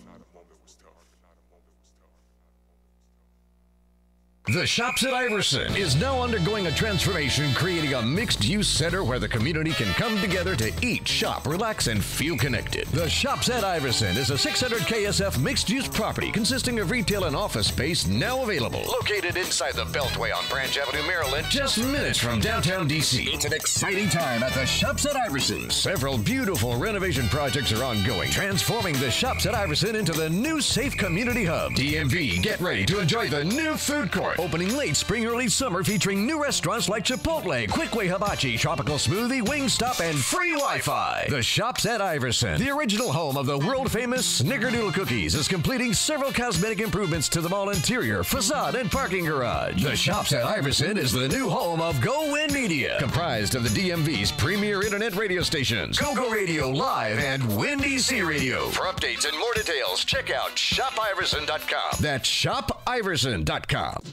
The Shops at Iverson is now undergoing a transformation, creating a mixed-use center where the community can come together to eat, shop, relax, and feel connected. The Shops at Iverson is a 600 KSF mixed-use property consisting of retail and office space now available. Located inside the Beltway on Branch Avenue, Maryland, just minutes from downtown D.C. It's an exciting time at the Shops at Iverson. Several beautiful renovation projects are ongoing, transforming the Shops at Iverson into the new safe community hub. DMV, get ready to enjoy the new food court. Opening late spring, early summer, featuring new restaurants like Chipotle, Quickway Hibachi, Tropical Smoothie, Wingstop, and free Wi-Fi. The Shops at Iverson, the original home of the world-famous Snickerdoodle cookies, is completing several cosmetic improvements to the mall interior, facade, and parking garage. The Shops at Iverson is the new home of Go Win Media, comprised of the DMV's premier internet radio stations, Go Radio Live and Win DC Radio. For updates and more details, check out shopiverson.com. That's shopiverson.com.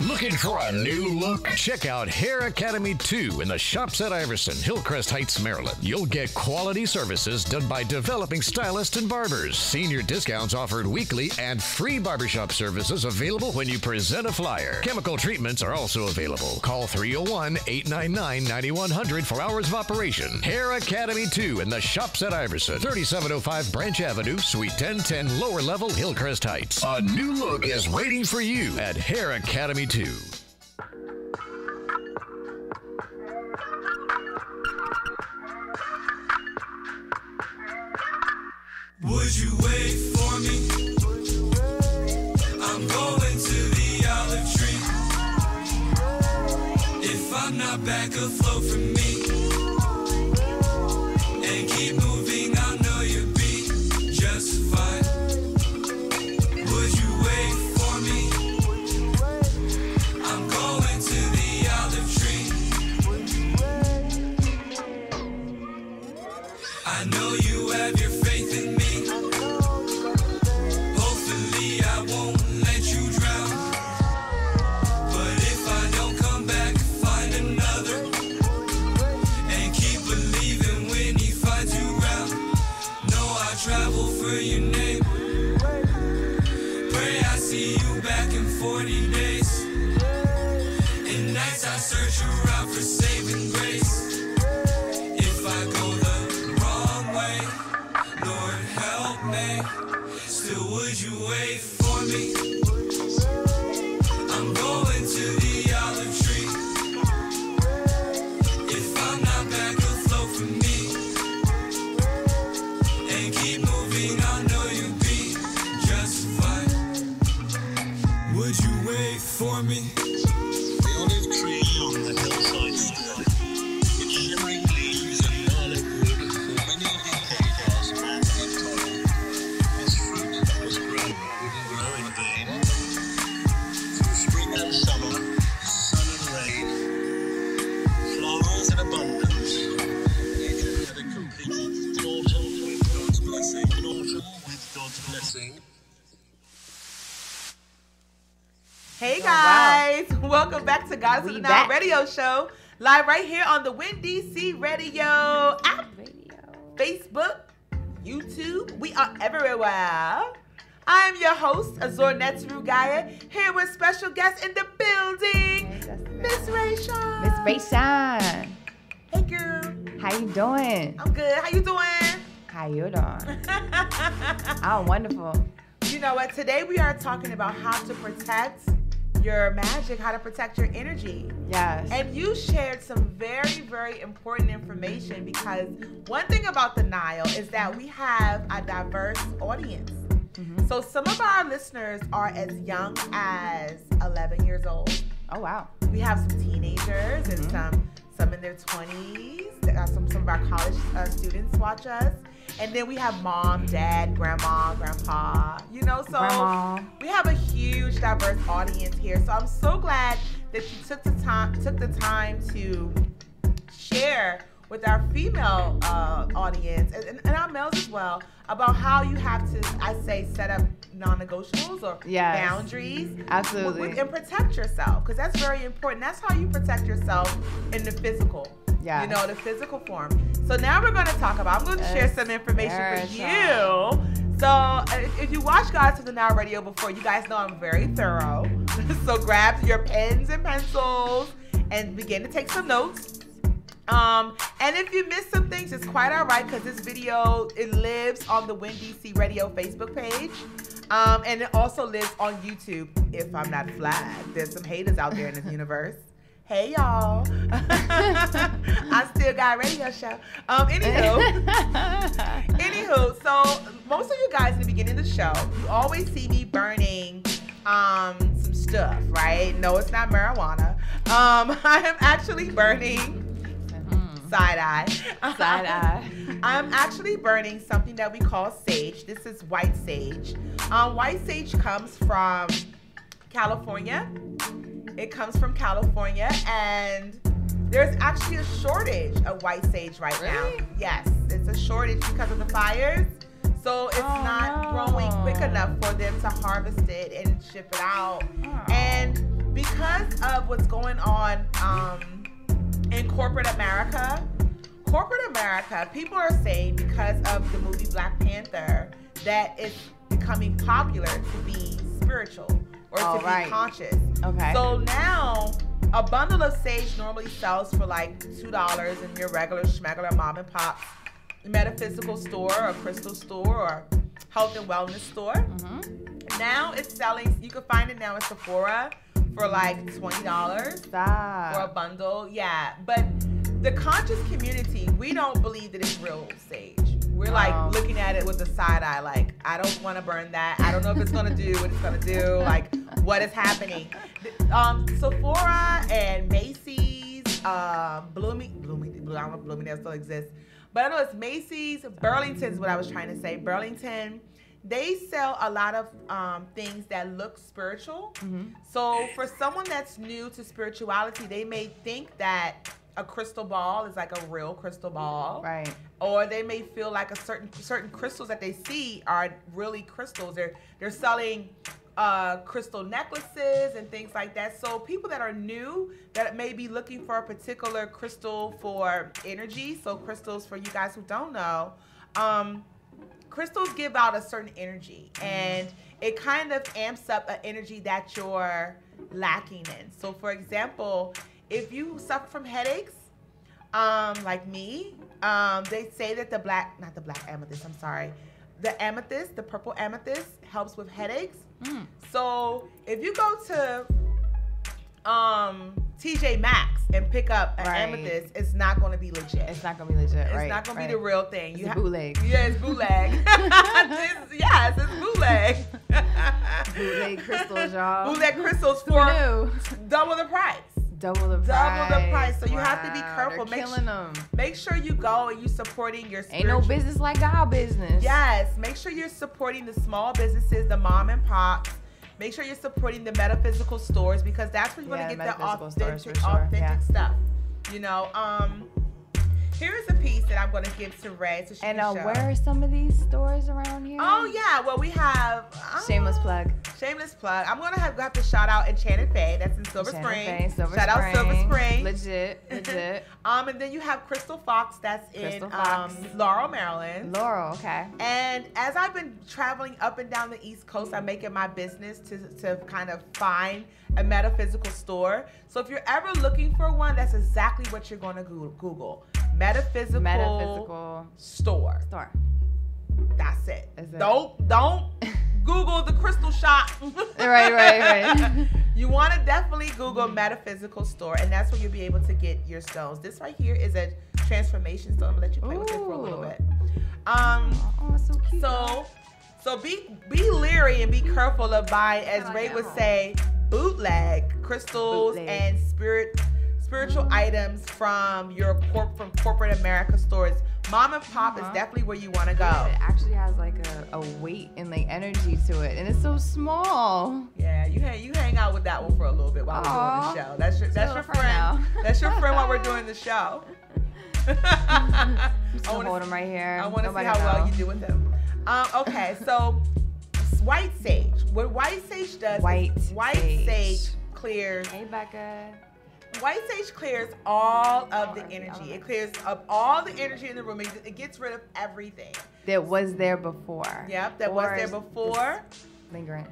Looking for a new look? Check out Hair Academy 2 in the Shops at Iverson, Hillcrest Heights, Maryland. You'll get quality services done by developing stylists and barbers. Senior discounts offered weekly and free barbershop services available when you present a flyer. Chemical treatments are also available. Call 301-899-9100 for hours of operation. Hair Academy 2 in the Shops at Iverson, 3705 Branch Avenue, Suite 1010, lower level, Hillcrest Heights. A new look is waiting for you at Hair Academy 2. Would you wait for me? I'm going to the olive tree. If I'm not back afloat from me and keep moving, I know you'll be just fine. Would you wait for me? I'm going to the olive tree. I know you have your faith in me. Hopefully I won't let you drown. But if I don't come back, find another. And keep believing when he finds you round. Know I travel for your name. Pray I see you back in 40 days. And nights I search around for saving grace. If I go the wrong way, Lord help me. Still me. The olive tree on the hillside stood, its shimmering leaves and gnarled wood for many a decade past man had toiled. This fruit that was grown wouldn't grow in vain. Through spring and summer, sun and rain, flowers in abundance, nature had a completed autumn with God's blessing. An autumn with God's blessing. Hey guys, welcome back to Goddess of the Nile radio show, live right here on the Win DC radio app, Facebook, YouTube. We are everywhere. I'm your host, Azor Netzrugaya, here with special guests in the building, Miss Rayshawn. Miss Rayshawn. Hey girl. How you doing? I'm good. How you doing? How you doing? I'm wonderful. You know what? Today we are talking about how to protect your magic, how to protect your energy. Yes. And you shared some very, very important information, because one thing about the Nile is that we have a diverse audience. Mm-hmm. So some of our listeners are as young as 11 years old. Oh, wow. We have some teenagers and some in their 20s. Some of our college students watch us. And then we have mom, dad, grandma, grandpa, you know, so Grandma. We have a huge diverse audience here. So I'm so glad that you took the time to share with our female audience and our males as well about how you have to, I say, set up non-negotiables or boundaries. Absolutely. And protect yourself, because that's very important. That's how you protect yourself in the physical. Yeah. You know, the physical form. So now we're going to talk about, I'm going to share some information for you. So if you watch Goddess of the Nile radio before, you guys know I'm very thorough. So grab your pens and pencils and begin to take some notes. And if you missed some things, it's quite all right, because this video, it lives on the Win DC Radio Facebook page. And it also lives on YouTube, if I'm not flagged. There's some haters out there in this universe. Hey, y'all. I still got a radio show. Anywho, so most of you guys in the beginning of the show, you always see me burning some stuff, right? No, it's not marijuana. I am actually burning side-eye. Side-eye. I'm actually burning something that we call sage. This is white sage. White sage comes from California. It comes from California, and there's actually a shortage of white sage right now. Yes, it's a shortage because of the fires. So it's not growing quick enough for them to harvest it and ship it out. And because of what's going on in corporate America, people are saying, because of the movie Black Panther, that it's becoming popular to be spiritual or to be conscious. Okay. So now a bundle of sage normally sells for like $2 in your regular schmegular mom and pop metaphysical store or crystal store or health and wellness store. Now it's selling, you can find it now at Sephora for like $20 for a bundle. Yeah, but the conscious community, we don't believe that it's real sage. We're like looking at it with a side eye, like, I don't want to burn that. I don't know if it's going to do what it's going to do. Like, what is happening? Sephora and Macy's, Bloomingdale, I don't know if Bloomingdale still exists. But I know it's Macy's, Burlington's what I was trying to say. Burlington, they sell a lot of things that look spiritual. So for someone that's new to spirituality, they may think that a crystal ball is like a real crystal ball, right? Or they may feel like a certain crystals that they see are really crystals. They're selling crystal necklaces and things like that. So people that are new, that may be looking for a particular crystal for energy. So crystals, for you guys who don't know, crystals give out a certain energy, and it kind of amps up an energy that you're lacking in. So for example, if you suffer from headaches, like me, they say that the amethyst, the purple amethyst helps with headaches. So if you go to TJ Maxx and pick up an amethyst, it's not going to be legit. It's not going to be legit, It's not going to be the real thing. It's bootleg. Yeah, it's bootleg. Yes, it's bootleg. Bootleg crystals, y'all. Bootleg crystals Who for knew? double the price. Double the price. Double the price. So you have to be careful. They're killing them. Make sure you go and you supporting your Ain't no business like our business. Yes. Make sure you're supporting the small businesses, the mom and pops. Make sure you're supporting the metaphysical stores because that's where you're going to get the authentic stuff. You know, here is a piece that I'm going to give to Ray so she can show. Where are some of these stores around here? Oh, yeah. Well, we have... Shameless plug. Shameless plug. I'm going to have to shout out Enchanted Faye. That's in Silver Spring. Shout out Silver Spring. Legit. And then you have Crystal Fox. That's in Laurel, Maryland. Laurel, okay. And as I've been traveling up and down the East Coast, I make it my business to kind of find a metaphysical store. So if you're ever looking for one, that's exactly what you're going to Google. Metaphysical store. That's it. Don't Google the crystal shop. Right. You want to definitely Google metaphysical store, and that's where you'll be able to get your stones. This right here is a transformation stone. I'm gonna let you play with it for a little bit. So cute. So be leery and be careful of buying, as Ray would say, bootleg crystals and spiritual items from from corporate America stores. Mom and pop is definitely where you want to go. It actually has like a weight and like energy to it, and it's so small. Yeah, you hang out with that one for a little bit while we're doing the show. That's your friend. That's your friend while we're doing the show. I'm just gonna hold him right here. I want to see how well you do with him. Okay, so white sage. What white sage does? White sage clears. Hey, Becca. White sage clears all of the energy. It clears up all the energy in the room. It gets rid of everything that was there before. Yep, that was there before. Lingering.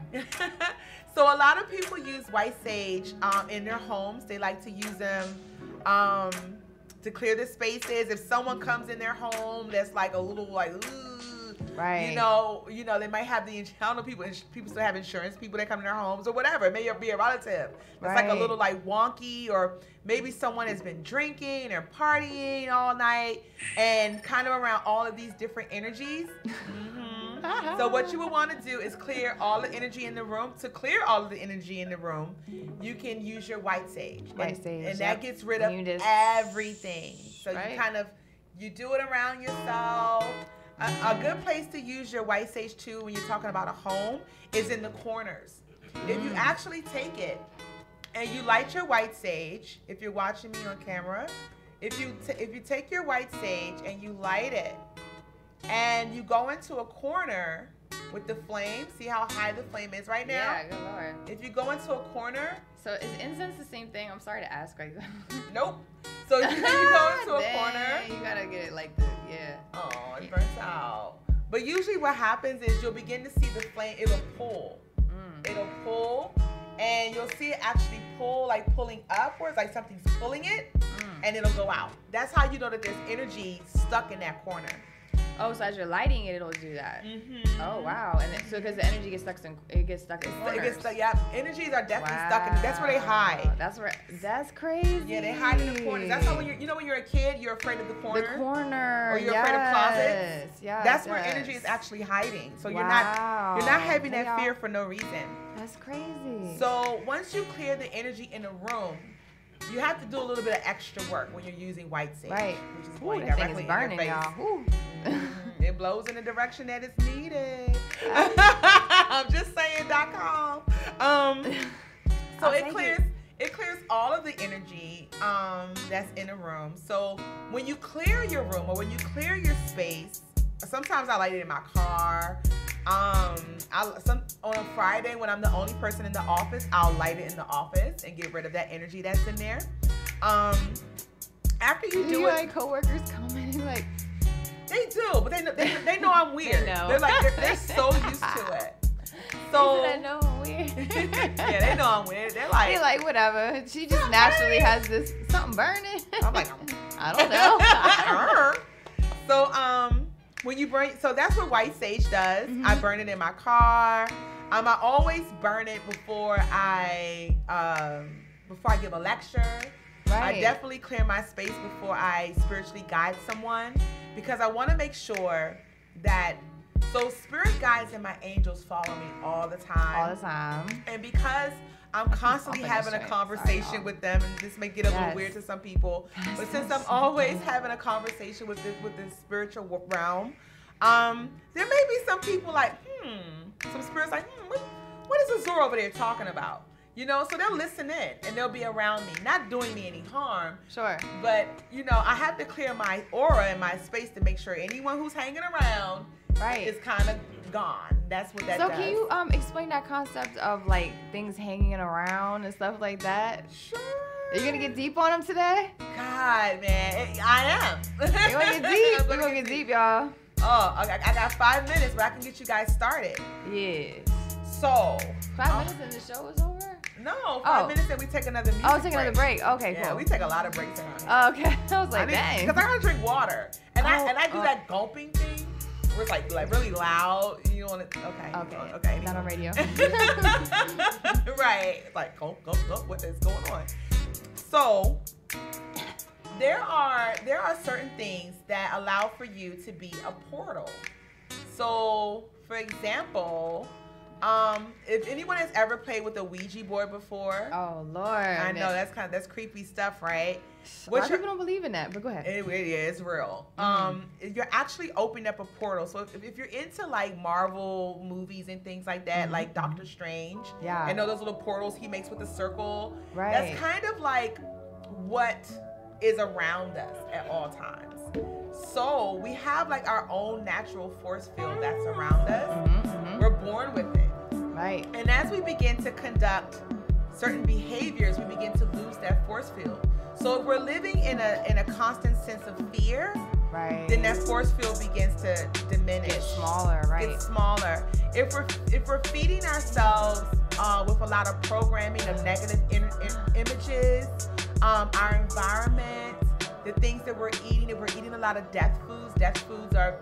So a lot of people use white sage in their homes. They like to use them to clear the spaces. If someone comes in their home that's like a little like, right. You know, they might have I don't know, people still have insurance, people that come in their homes or whatever. It may be a relative. It's like a little like wonky, or maybe someone has been drinking or partying all night and kind of around all of these different energies. So what you would want to do is clear all the energy in the room. To clear all of the energy in the room, you can use your white sage. And that gets rid of everything. So you do it around yourself. A good place to use your white sage too when you're talking about a home is in the corners. If you actually take it and you light your white sage, if you're watching me on camera, if you take your white sage and you light it and you go into a corner with the flame, see how high the flame is right now? Yeah, good lord. If you go into a corner. So is incense the same thing? I'm sorry to ask like that. Nope. So you go into a corner. You gotta get it like this, Oh, it burns out. But usually what happens is you'll begin to see the flame, it'll pull. It'll pull, and you'll see it actually pull, like pulling upwards, like something's pulling it, and it'll go out. That's how you know that there's energy stuck in that corner. Oh, so as you're lighting it, it'll do that. Oh, wow. And so because the energy gets stuck in corners. It gets stuck, yeah. Energies are definitely stuck in, that's where they hide. That's crazy. Yeah, they hide in the corners. That's how when you're a kid, you're afraid of the corner. The corner. Or you're afraid of closets. Yeah. That's where energy is actually hiding. So you're not having that fear for no reason. That's crazy. So once you clear the energy in a room, you have to do a little bit of extra work when you're using white sage. Right. Which is going that directly thing is burning, in your face. y'all. It blows in the direction that it's needed. I'm just saying.com. So it clears all of the energy that's in a room. So when you clear your room or when you clear your space, sometimes I light it in my car. On a Friday when I'm the only person in the office, I'll light it in the office and get rid of that energy that's in there. After you do it, like coworkers commenting like, they do, but they know I'm weird. They're like they're so used to it. So I know I'm weird. Yeah, they know I'm weird. They're like whatever. She just naturally has this something burning. I'm like, I don't know. So when you burn, so that's what white sage does. I burn it in my car. I always burn it before I give a lecture. I definitely clear my space before I spiritually guide someone, because I want to make sure that, So spirit guides and my angels follow me all the time. All the time. And because I'm constantly having a conversation with them, and this may get a little weird to some people, but since I'm always having a conversation with this spiritual realm, there may be some people like, some spirits like, what is Azura over there talking about? You know, so they'll listen in and they'll be around me, not doing me any harm. Sure. But, you know, I have to clear my aura and my space to make sure anyone who's hanging around is kind of gone. That's what that does. So can you explain that concept of like things hanging around and stuff like that? Sure. Are you gonna get deep on them today? God, man, I am. We're gonna get deep. We're gonna get deep, y'all. Oh, I got 5 minutes, but I can get you guys started. Yeah. So 5 minutes and the show is over? No, 5 minutes and we take another music take another break. Okay, cool. Yeah, we take a lot of breaks around here. Okay. I was like, dang. Because I gotta drink water. And I do that gulping thing where it's like really loud. You don't want to, okay. Not on radio. Right. Like, gulp, what is going on? So, there are certain things that allow for you to be a portal. So, for example, if anyone has ever played with a Ouija board before, oh Lord, I know that's creepy stuff, right? A lot of people don't believe in that, but go ahead. It's real. You're actually opening up a portal. So if you're into like Marvel movies and things like that, like Doctor Strange, I know those little portals he makes with the circle. Right. That's kind of like what is around us at all times. So we have like our own natural force field that's around us. We're born with it. Right. And as we begin to conduct certain behaviors, we begin to lose that force field. So if we're living in a constant sense of fear, then that force field begins to diminish. It's smaller, right? It's smaller. If we're feeding ourselves with a lot of programming of negative images, our environment, the things that we're eating, if we're eating a lot of death foods are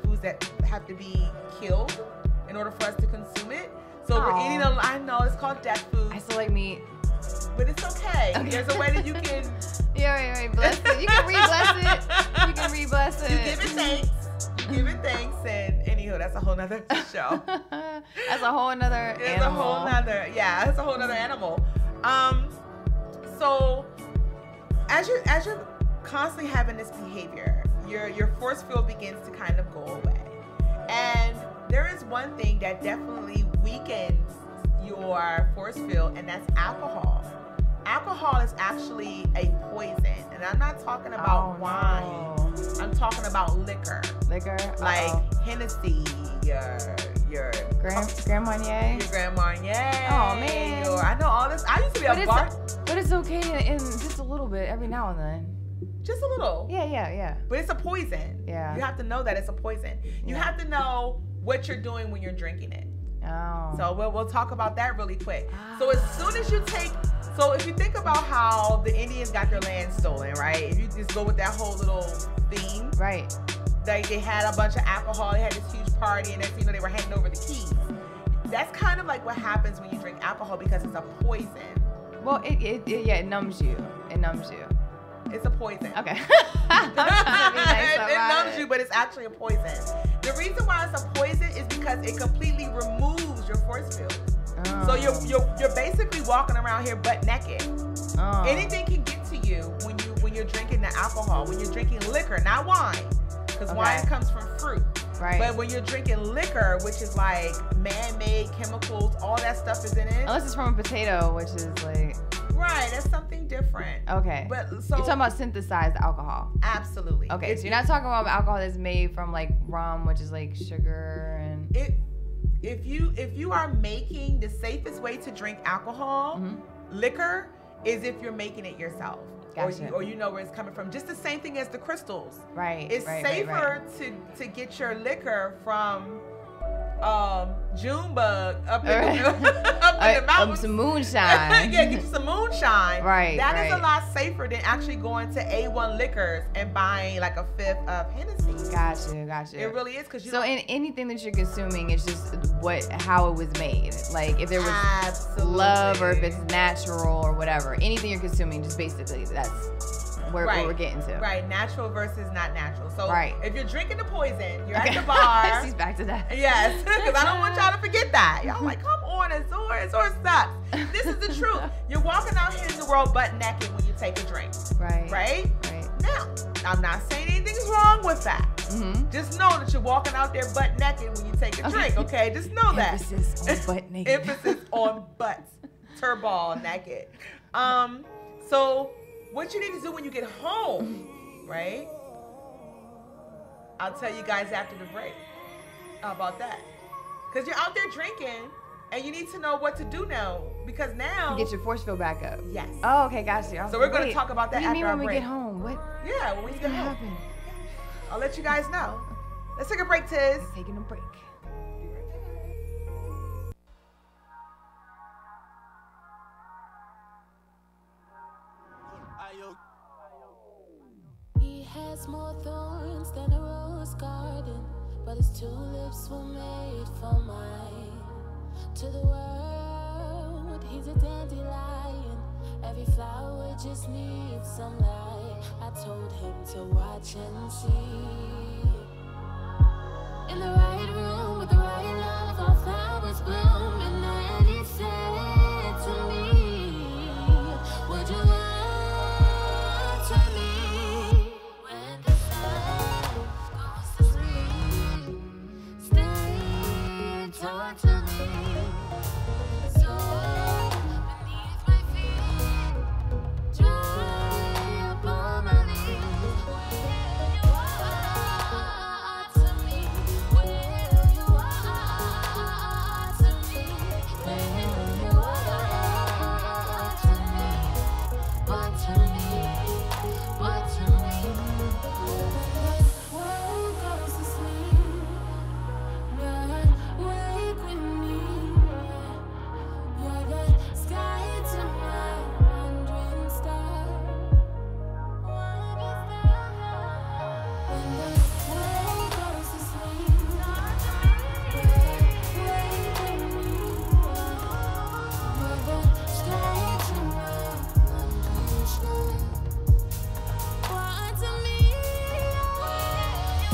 foods that have to be killed in order for us to consume it. So we're eating I know it's called death food. I still like meat. But it's okay. There's a way that you can bless it. You can re-bless it. You give it thanks. And anywho, that's a whole nother show. That's a whole nother animal. It's a whole nother animal. So as you're constantly having this behavior, your force field begins to kind of go away. And there is one thing that definitely weakens your force field, and that's alcohol. Alcohol is actually a poison, and I'm not talking about wine. I'm talking about liquor. Like Hennessy, your Grand Marnier. Your Grand Marnier. Oh man. I know all this. I used to be a bar. But it's okay in just a little bit every now and then. Just a little. Yeah. But it's a poison. Yeah. You have to know that it's a poison. You have to know what you're doing when you're drinking it. Oh. So we'll talk about that really quick. So as soon as you if you think about how the Indians got their land stolen, right? If you just go with that whole little theme. Right. Like they had a bunch of alcohol, they had this huge party, and then they were handing over the keys. That's kind of like what happens when you drink alcohol because it's a poison. Well, it numbs you. It numbs you. It's a poison. Okay. It numbs you, but it's actually a poison. The reason why it's a poison is because it completely removes your force field. So you're basically walking around here butt naked. Anything can get to you when you're drinking the alcohol, when you're drinking liquor, not wine, because wine comes from fruit. Right. But when you're drinking liquor, which is like man-made chemicals, all that stuff is in it. Unless it's from a potato, which is like. Right, that's something different. Okay. But so you're talking about synthesized alcohol. Absolutely. Okay, so you're not talking about alcohol that's made from like rum, which is like sugar and. If you are making the safest way to drink alcohol, liquor is if you're making it yourself. Gotcha. Or you know where it's coming from. Just the same thing as the crystals. Right. It's safer to get your liquor from Junebug up in the mountains. Some moonshine. Get you some moonshine. Right. That is a lot safer than actually going to A1 Liquors and buying like a fifth of Hennessy. Gotcha. It really is because in anything that you're consuming, it's just how it was made. Like if there was love or if it's natural or whatever. Anything you're consuming, just basically that's where we're getting to. Right, natural versus not natural. So right. if you're drinking the poison, you're at the bar. She's back to that. Yes, because I don't want y'all to forget that. Y'all like, come on, Azor sucks. This is the truth. You're walking out here in the world butt naked when you take a drink. Right. Right? Now, I'm not saying anything's wrong with that. Mm-hmm. Just know that you're walking out there butt naked when you take a drink, okay? Just know that. Emphasis on butt naked. Emphasis on butts. Turball naked. So what you need to do when you get home, right? I'll tell you guys after the break. How about that? Because you're out there drinking and you need to know what to do now. Because now you get your force field back up. Yes. Oh, okay, gotcha. So we're going to talk about that after our break. What do you mean when we get home? What? Yeah, when we get home. Happen? I'll let you guys know. Let's take a break, Tiz. Taking a break. He has more thorns than a rose garden, but his tulips were made for mine. To the world, he's a dandelion. Every flower just needs some light. I told him to watch and see. In the right room with the right love, all flowers bloom. And then he said to me, would you watch me when the sun goes to sleep? Stay and talk to me. So beneath my feet, dry up on my knees. Will you are to me? Will you are to me? What to me? What to me? World goes to sleep, but wake with me. You're the sky to my wandering star. What is that? When the world goes to sleep, wake with me. You're the sky to my wandering star. What to me? What to me?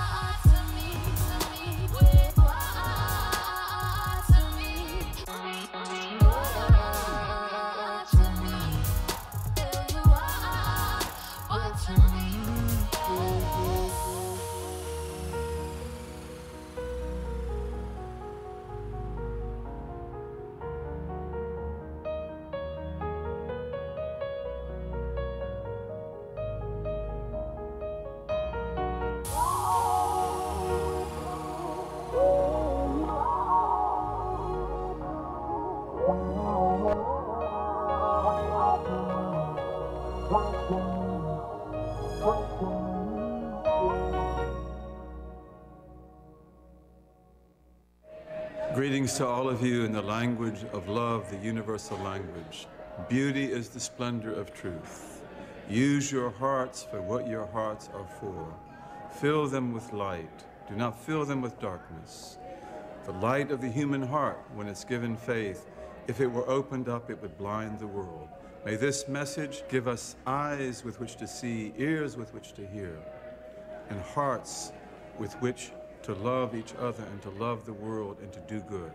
What to me? What to me? Greetings to all of you in the language of love, the universal language. Beauty is the splendor of truth. Use your hearts for what your hearts are for. Fill them with light. Do not fill them with darkness. The light of the human heart, when it's given faith, if it were opened up, it would blind the world. May this message give us eyes with which to see, ears with which to hear, and hearts with which to love each other and to love the world and to do good.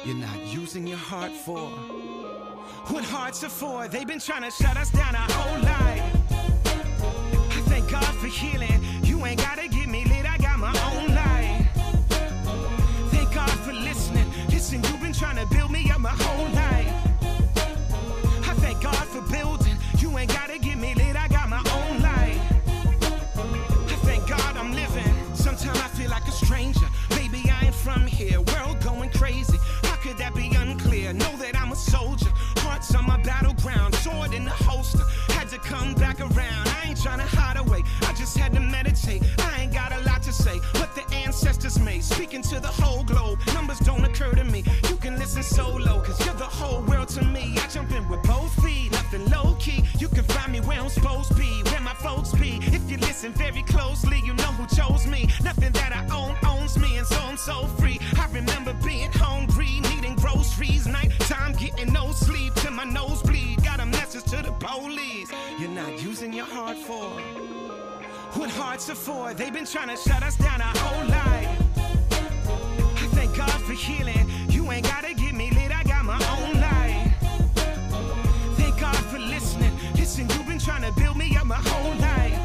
You're not using your heart for what hearts are for. They've been trying to shut us down our whole life. I thank God for healing. You ain't gotta get me lit, I got my own life. Thank God for listening. Listen, you've been trying to build me up my whole life. I thank God for building. You ain't gotta get me lit, I got my own life. I thank God I'm living. Sometimes I feel like a stranger. Maybe I ain't from here. World going crazy. How could that be unclear? Know that I'm a soldier. Hearts on my battleground. Sword in the holster. Had to come back around. I ain't trying to hide away. I just had to meditate. I ain't got a lot to say. What the ancestors made. Speaking to the whole globe. Numbers don't occur to me. You can listen solo. Cause you're the whole world to me. I jump listen very closely. You know who chose me. Nothing that I own owns me, and so I'm so free. I remember being hungry, needing groceries. Nighttime, getting no sleep till my nose bleed. Got a message to the police. You're not using your heart for what hearts are for. They've been trying to shut us down our whole life. I thank God for healing. You ain't gotta get me lit, I got my own life. Thank God for listening. Listen, you've been trying to build me up my whole life.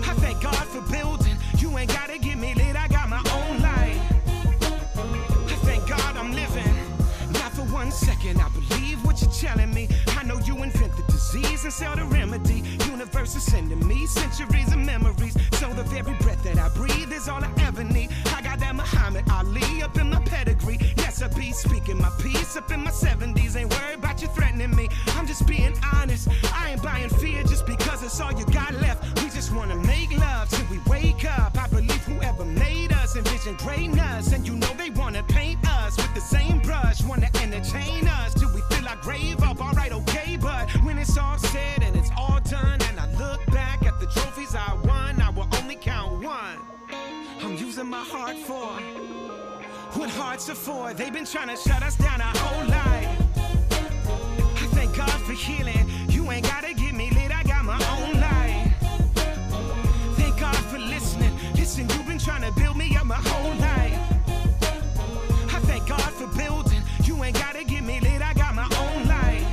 I thank God for building. You ain't gotta get me lit, I got my own life. I thank God I'm living. Not for 1 second, I believe what you're telling me. I know you invent the disease and sell the remedy. Universe is sending me centuries of memories. So the very breath that I breathe is all I ever need. I got that Muhammad Ali up in my pedigree. Yes, I be speaking my peace up in my 70s. Ain't worried about you threatening me. I'm just being honest. I ain't buying fear just because it's all you got left. We just wanna make love till we wake up. I believe whoever made us envisioned greatness. And you know they wanna paint us with the same brush. Wanna entertain us till we fill our grave up. Alright, okay, but when it's all said and it's all done, and I look back at the trophies I won, I will only count one. I'm using my heart for what hearts are for. They've been trying to shut us down our whole life. I thank God for healing. You ain't gotta get me lit, I got my own life. Thank God for listening. Listen, you've been trying to build me up my whole life. I thank God for building. You ain't gotta get me lit, I got my own life.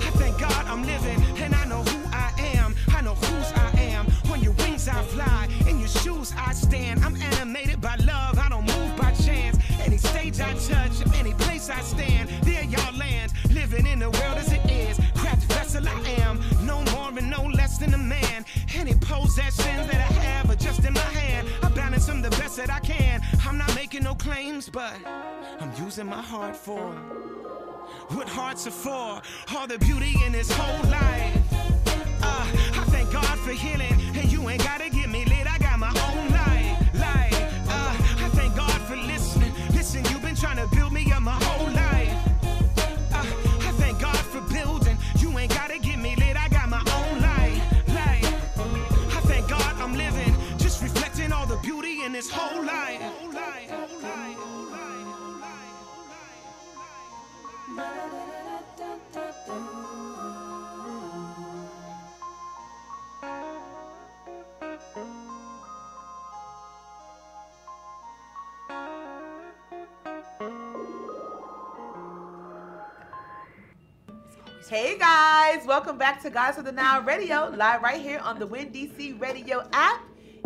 I thank God I'm living, and I know who I am. I know whose I am. On your wings I fly, in your shoes I stand. I'm animated by love, I don't move by chance. Any stage I touch, any place I stand, there y'all land. Living in the world as it is, craft vessel I am. No more and no less than a man. Any possessions that I have are just in my hand. I balance them the best that I can. I'm not making no claims, but I'm using my heart for what hearts are for. All the beauty in this whole life. I thank God for healing, and you ain't gotta get me lit, I got my own life. I thank God for listening. Listen, you've been trying to build me up my whole life. I thank God for building. You ain't gotta get me lit, I got my own life. I thank God I'm living, just reflecting all the beauty in this whole life. Hey guys, welcome back to Guys of the Nile Radio, live right here on the Win DC Radio app,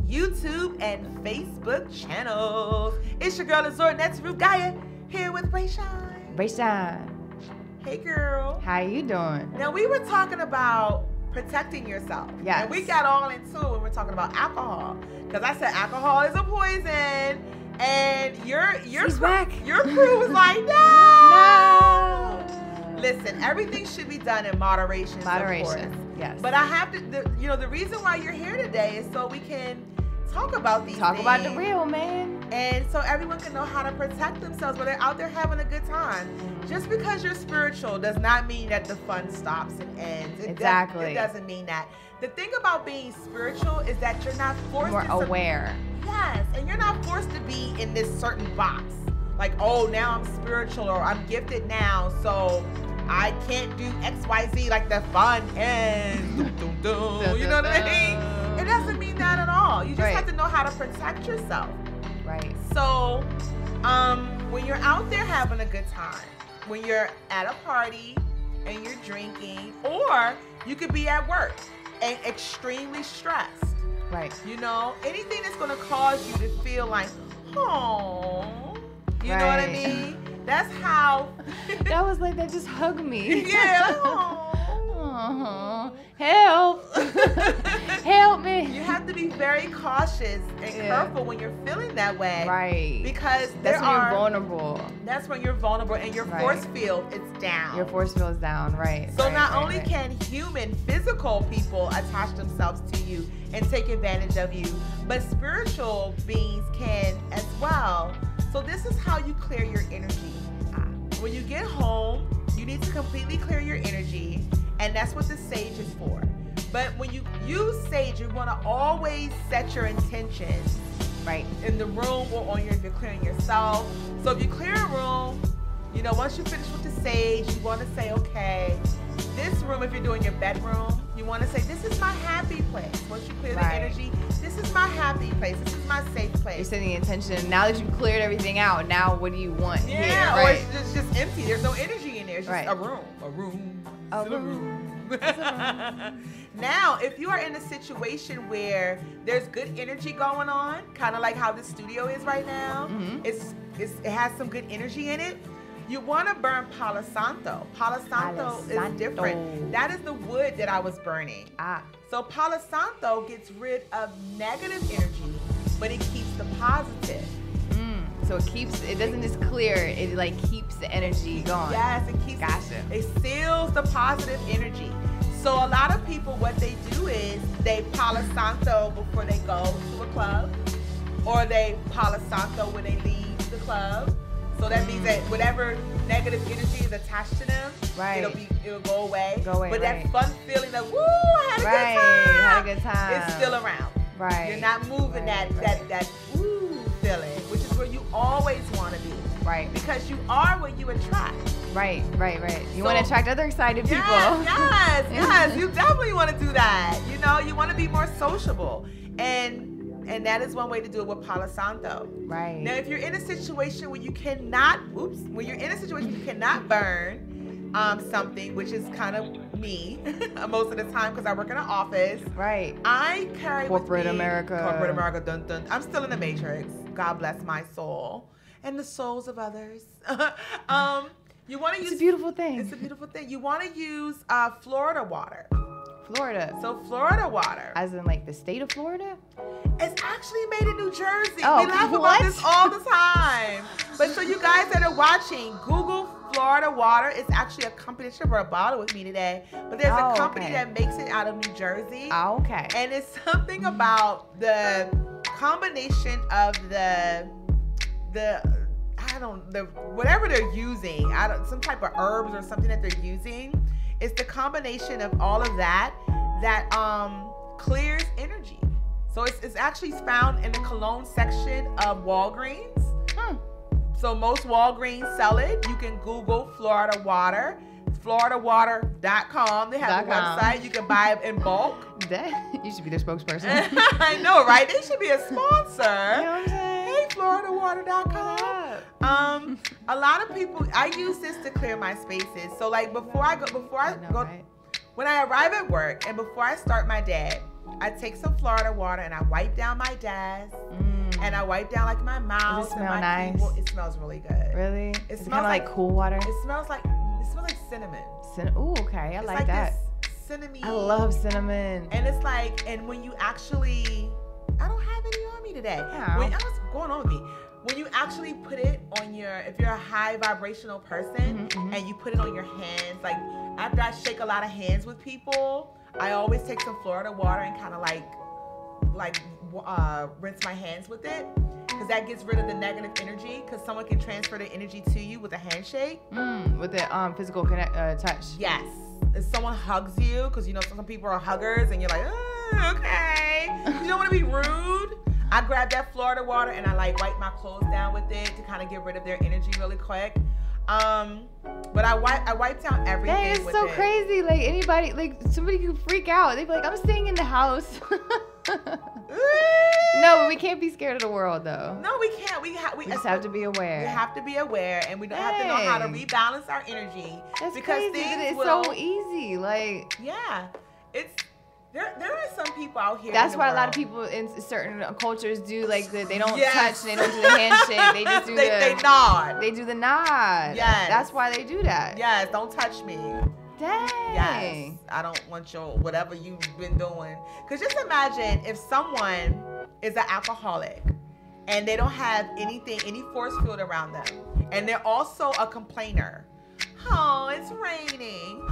YouTube, and Facebook channels. It's your girl Azor Netzru Gaia here with Rayshawn. Rayshawn. Hey girl. How you doing? Now we were talking about protecting yourself. Yes. And we got all into it when we're talking about alcohol. Because I said alcohol is a poison. And your crew was like, no. Listen, everything should be done in moderation. Moderation, yes. But I have to, the reason why you're here today is so we can talk about these things. Talk about the real, man. And so everyone can know how to protect themselves when they're out there having a good time. Just because you're spiritual does not mean that the fun stops and ends. Exactly. It doesn't mean that. The thing about being spiritual is that you're not forced to... More aware. Yes, and you're not forced to be in this certain box. Like, oh, now I'm spiritual or I'm gifted now, so I can't do XYZ like the fun ends. You know what I mean? It doesn't mean that at all. You just have to know how to protect yourself. Right. So, when you're out there having a good time, when you're at a party and you're drinking, or you could be at work and extremely stressed. Right. You know, anything that's going to cause you to feel like, oh, you know what I mean? That's how. That was like, that just hugged me. Yeah. Help. Help me. You have to be very cautious and careful when you're feeling that way. Right. Because that's when you're vulnerable. That's when you're vulnerable and your force field is down. Your force field is down, right. So not only can human, physical people attach themselves to you and take advantage of you, but spiritual beings can as well. So this is how you clear your energy. When you get home, you need to completely clear your energy, and that's what the sage is for. But when you use sage, you want to always set your intentions right in the room or if you're clearing yourself. So if you clear a room, you know, once you finish with the sage, you want to say, okay, this room, if you're doing your bedroom, you want to say, this is my happy place. Once you clear the energy, this is my happy place. This is my safe place. You're setting the intention. Now that you've cleared everything out, now what do you want here? Or it's just empty. There's no energy in there. It's just a room. A room. A room. Now, if you are in a situation where there's good energy going on, kind of like how the studio is right now, it has some good energy in it, you want to burn Palo Santo. Palo Santo is different. That is the wood that I was burning. So Palo Santo gets rid of negative energy, but it keeps the positive. So it doesn't just clear, it like keeps the energy going. Yes, it keeps it seals the positive energy. So a lot of people, what they do is they Palo Santo before they go to a club, or they Palo Santo when they leave the club. So that means that whatever negative energy is attached to them, it'll go away. But that fun feeling of woo, I had a good time, it's still around. Right. You're not moving that woo feeling, which is where you always want to be. Right. Because you are what you attract. Right. You want to attract other excited people. Yes, you definitely want to do that. You know, you want to be more sociable. And that is one way to do it with Palo Santo. Right. Now, if you're in a situation where you cannot, burn something, which is kind of me most of the time because I work in an office. Right. I carry Corporate America. Corporate America, dun dun. I'm still in the Matrix. God bless my soul and the souls of others. You want to use. It's a beautiful thing. It's a beautiful thing. You want to use Florida water. Florida. So Florida water. As in like the state of Florida? It's actually made in New Jersey. Oh, we laugh about this all the time. But so you guys that are watching, Google Florida water. It's actually a company that brought a bottle with me today. But there's a company that makes it out of New Jersey. Oh, okay. And it's something about the combination of whatever they're using. Some type of herbs or something that they're using. It's the combination of all of that clears energy. So it's actually found in the cologne section of Walgreens. So most Walgreens sell it. You can Google Florida Water, floridawater.com. They have a website. You can buy it in bulk. You should be their spokesperson. I know, right? They should be a sponsor. You know what I'm saying? Hey, floridawater.com. A lot of people, I use this to clear my spaces. So like when I arrive at work and before I start my day, I take some Florida water and I wipe down my desk and I wipe down like my mouth. Does it smell and my nice? keyboard. It smells really good. Really? It smells kind of like cool water? It smells like cinnamon. Ooh, okay. I like that. Cinnamon. I love cinnamon. And it's like, and when you actually, I don't have any on me today. What's going on with me? When you actually put it on if you're a high vibrational person and you put it on your hands, like after I shake a lot of hands with people, I always take some Florida water and kind of like rinse my hands with it. Because that gets rid of the negative energy. Because someone can transfer the energy to you with a handshake. With the physical touch. Yes. If someone hugs you, because you know some people are huggers, and you're like, okay. You don't want to be rude. I grab that Florida water and I like wipe my clothes down with it to kind of get rid of their energy really quick. But I wipe down everything. That is with so it. crazy. Like anybody, like somebody could freak out. They'd be like, I'm staying in the house. No, but we can't be scared of the world though. No, we can't. We just have to be aware. We have to be aware, and we don't have to know how to rebalance our energy. That's because crazy. Things It's so easy. Like there are some people out here. That's why a lot of people in certain cultures do like they don't touch, they don't do the handshake, they just do they nod. They do the nod. Yes. That's why they do that. Yes, don't touch me. Dang. Yes, I don't want your whatever you've been doing. Because just imagine if someone is an alcoholic and they don't have any force field around them, and they're also a complainer. Oh, it's raining.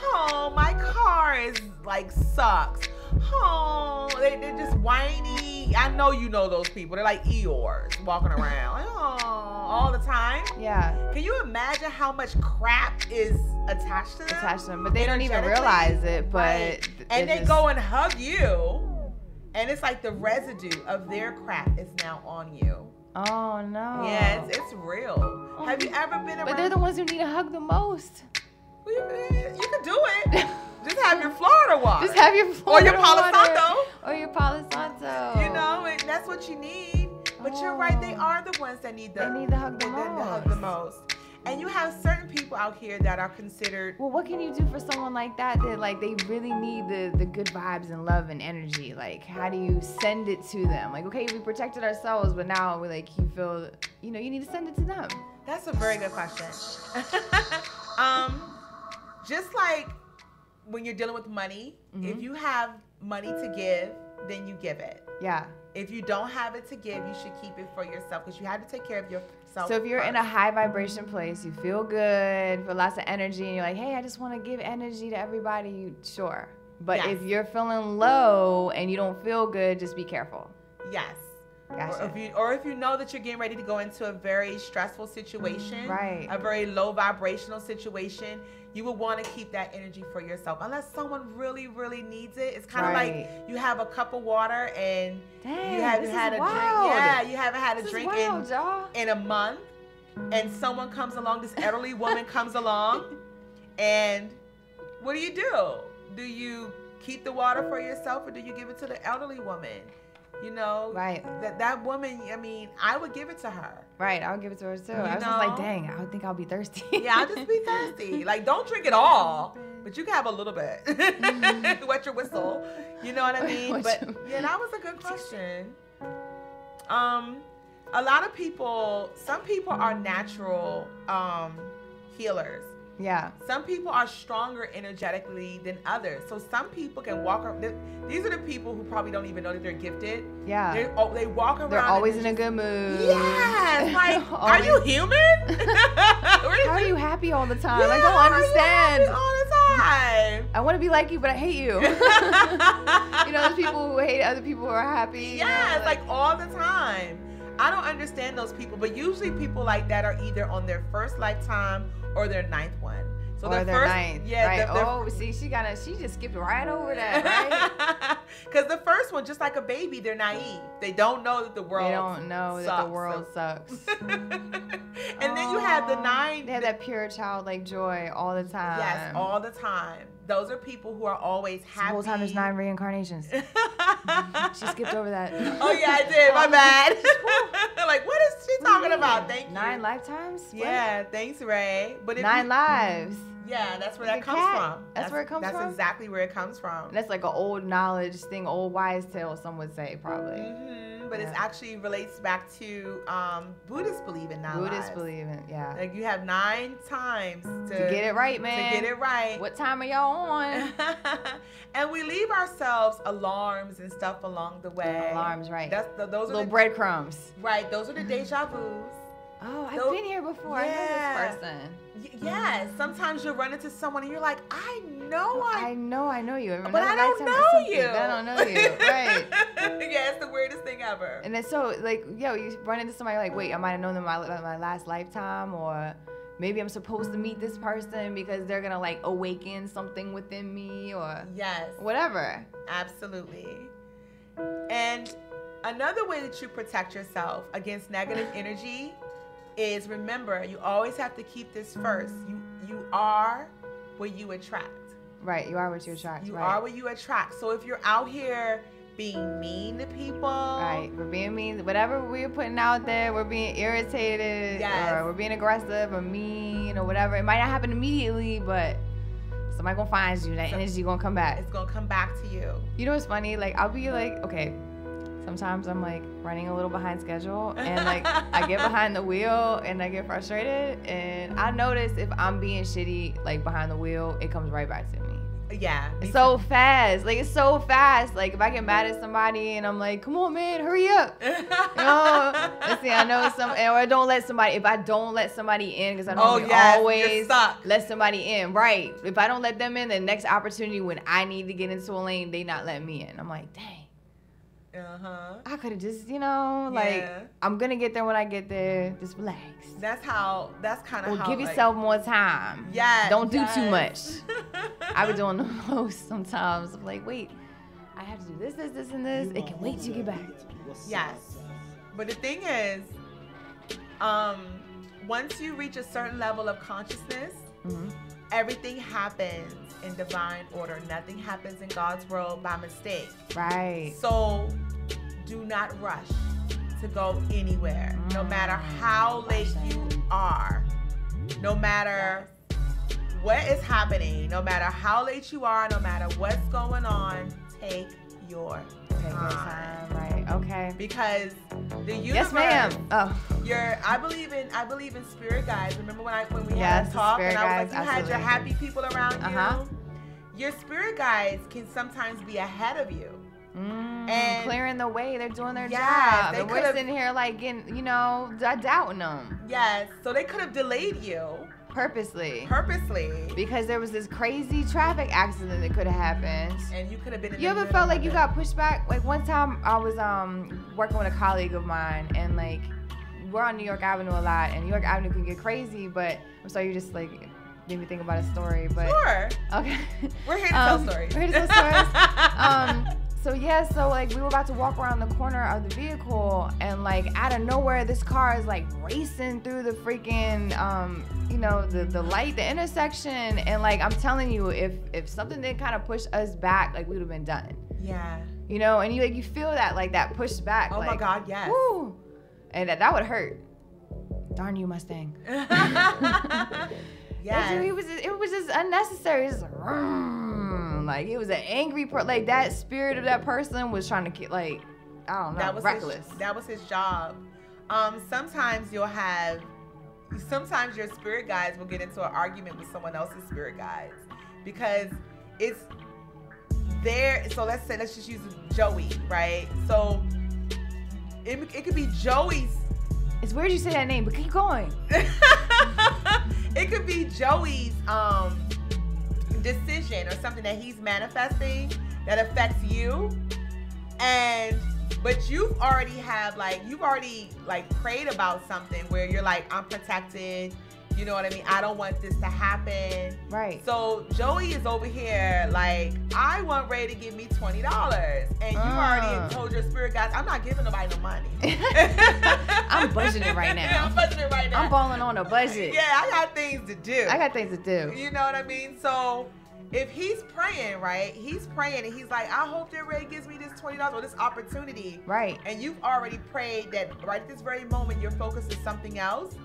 Oh, my car is like sucks. Oh, they're just whiny. I know you know those people. They're like Eeyores walking around. All the time. Yeah. Can you imagine how much crap is attached to them? But they don't even realize it. But And they go and hug you, and it's like the residue of their crap is now on you. Oh no. Yeah, it's real. Have you ever been around? But they're the ones who need a hug the most. Well, you can do it. Just have your Florida water. Just have your Florida or your Palo Santo. Or your Palo Santo. You know, and that's what you need. But you're right, they are the ones that need the hug the most. And you have certain people out here that are considered. Well, what can you do for someone like that like they really need the good vibes and love and energy? Like, how do you send it to them? Like, okay, we protected ourselves, but now we're like, you feel, you need to send it to them. That's a very good question. Just like when you're dealing with money, if you have money to give, then you give it. Yeah. If you don't have it to give, you should keep it for yourself because you have to take care of yourself. So if you're in a high vibration place, you feel good, feel lots of energy, and you're like, hey, I just want to give energy to everybody, sure. But if you're feeling low and you don't feel good, just be careful. Yes. Gotcha. Or if you know that you're getting ready to go into a very stressful situation, right, a very low vibrational situation, you would want to keep that energy for yourself. Unless someone really, really needs it. It's kind of like you have a cup of water and you haven't had a drink. Yeah, you haven't had a drink in a month, and someone comes along, this elderly woman comes along, and what do? Do you keep the water for yourself, or do you give it to the elderly woman? Right. That woman, I mean, I would give it to her. Right, I would give it to her too. I was just like, dang, I would think I'll be thirsty. Yeah, I'll just be thirsty. Like, don't drink it all, but you can have a little bit. Wet your whistle. You know what I mean? But yeah, that was a good question. A lot of people, some people are natural healers. Yeah. Some people are stronger energetically than others. So some people can walk around. These are the people who probably don't even know that they're gifted. Yeah. They walk around. They're always in a good mood. Yes. Like, are you human? How are you happy all the time? I don't understand. All the time. I want to be like you, but I hate you. There's people who hate other people who are happy. Yeah, like all the time. I don't understand those people, but usually people like that are either on their first lifetime or their ninth one. So or their ninth. Yeah. Right. See, she just skipped right over that, right? Because the first one, just like a baby, they're naive. They don't know that the world sucks. And then you have the 9. They have that pure childlike joy all the time. Yes, all the time. Those are people who are always happy. The whole time there's 9 reincarnations. She skipped over that. Oh yeah, I did. My bad. Like, what is she talking about? Thank you. 9 lifetimes? Yeah, thanks, Ray. But 9 lives. Yeah, that's where that comes from. That's where it comes from? That's exactly where it comes from. And that's like an old knowledge thing, old wise tale, some would say, probably. But it actually relates back to Buddhists believe in 9 lives. Buddhists believe in, yeah. Like, you have 9 times to get it right, man. To get it right. What time are y'all on? And we leave ourselves alarms and stuff along the way. Alarms, right. Those little breadcrumbs. Right. Those are the deja vus. Oh, I've been here before. Yeah. I know this person. Yes. Sometimes you'll run into someone and you're like, I know you. But I don't know you. I don't know you. Right. Yeah, it's the weirdest thing ever. And it's so, like, you run into somebody like, wait, I might have known them my last lifetime, or maybe I'm supposed to meet this person because they're going to, like, awaken something within me, or whatever. Absolutely. And another way that you protect yourself against negative energy is, remember, you always have to keep this first. You are what you attract. Right, you are what you attract. You are what you attract. So if you're out here being mean to people. Right, we're being mean. Whatever we're putting out there, we're being irritated, or we're being aggressive or mean or whatever. It might not happen immediately, but somebody gonna find you. That energy gonna come back. It's gonna come back to you. You know what's funny? Like, I'll be like, okay, sometimes I'm like running a little behind schedule, and like I get behind the wheel and I get frustrated, and I notice if I'm being shitty like behind the wheel, it comes right back to me. Yeah. It's so fast. Like, it's so fast. Like, if I get mad at somebody and I'm like, come on, man, hurry up. Let's see, I know or I don't let somebody, if I don't let somebody in, because I don't always let somebody in. Right. If I don't let them in, the next opportunity when I need to get into a lane, they not letting me in. I'm like, dang. I could have just, like, I'm gonna get there when I get there. Just relax. That's kind of how. Give yourself more time. Yeah. Don't do too much. I be doing the most sometimes. I'm like, wait, I have to do this, and this. It can wait till you get back. Yes. But the thing is, once you reach a certain level of consciousness, everything happens in divine order. Nothing happens in God's world by mistake. Right. So do not rush to go anywhere. No matter how late you are, no matter what is happening, no matter how late you are, no matter what's going on, take your time. Right. Okay. Because the universe. Yes, ma'am. Oh. I believe in spirit guides. Remember when we had a talk and I was like, you had your happy people around you. Your spirit guides can sometimes be ahead of you. And clearing the way. They're doing their job. And we're sitting here like getting, doubting them. Yes. So they could have delayed you. Purposely. Because there was this crazy traffic accident that could have happened. And you could have been in You ever felt like you got pushed back? Like one time I was working with a colleague of mine and like we're on New York Avenue a lot and New York Avenue can get crazy, but I'm sorry you just like made me think about a story. But sure. Okay. We're here to tell stories. We're here to tell stories. So like we were about to walk around the corner of the vehicle and like out of nowhere this car is like racing through the freaking the light, the intersection, and like I'm telling you, if something didn't kind of push us back, like we would have been done. Yeah. And you feel that like that push back. Oh like, my God, yes. Woo, and that would hurt. Darn you, Mustang. Yeah. It was just unnecessary. Just like it was an angry like that spirit of that person was trying to get like I don't know, reckless. That was his job. Sometimes your spirit guides will get into an argument with someone else's spirit guides because it's there. So let's just use Joey, right? So it could be Joey's. It's weird you say that name, but keep going. It could be Joey's decision or something that he's manifesting that affects you, but you've already prayed about something where you're like, I'm protected. You know what I mean? I don't want this to happen. Right. So Joey is over here like, I want Ray to give me $20. And you already told your spirit guides, I'm not giving nobody no money. I'm budgeting right now. I'm balling on a budget. Yeah, I got things to do. You know what I mean? So if he's praying, right? He's praying and he's like, I hope that Ray gives me this $20 or this opportunity. Right. And you've already prayed that right at this very moment, your focus is something else.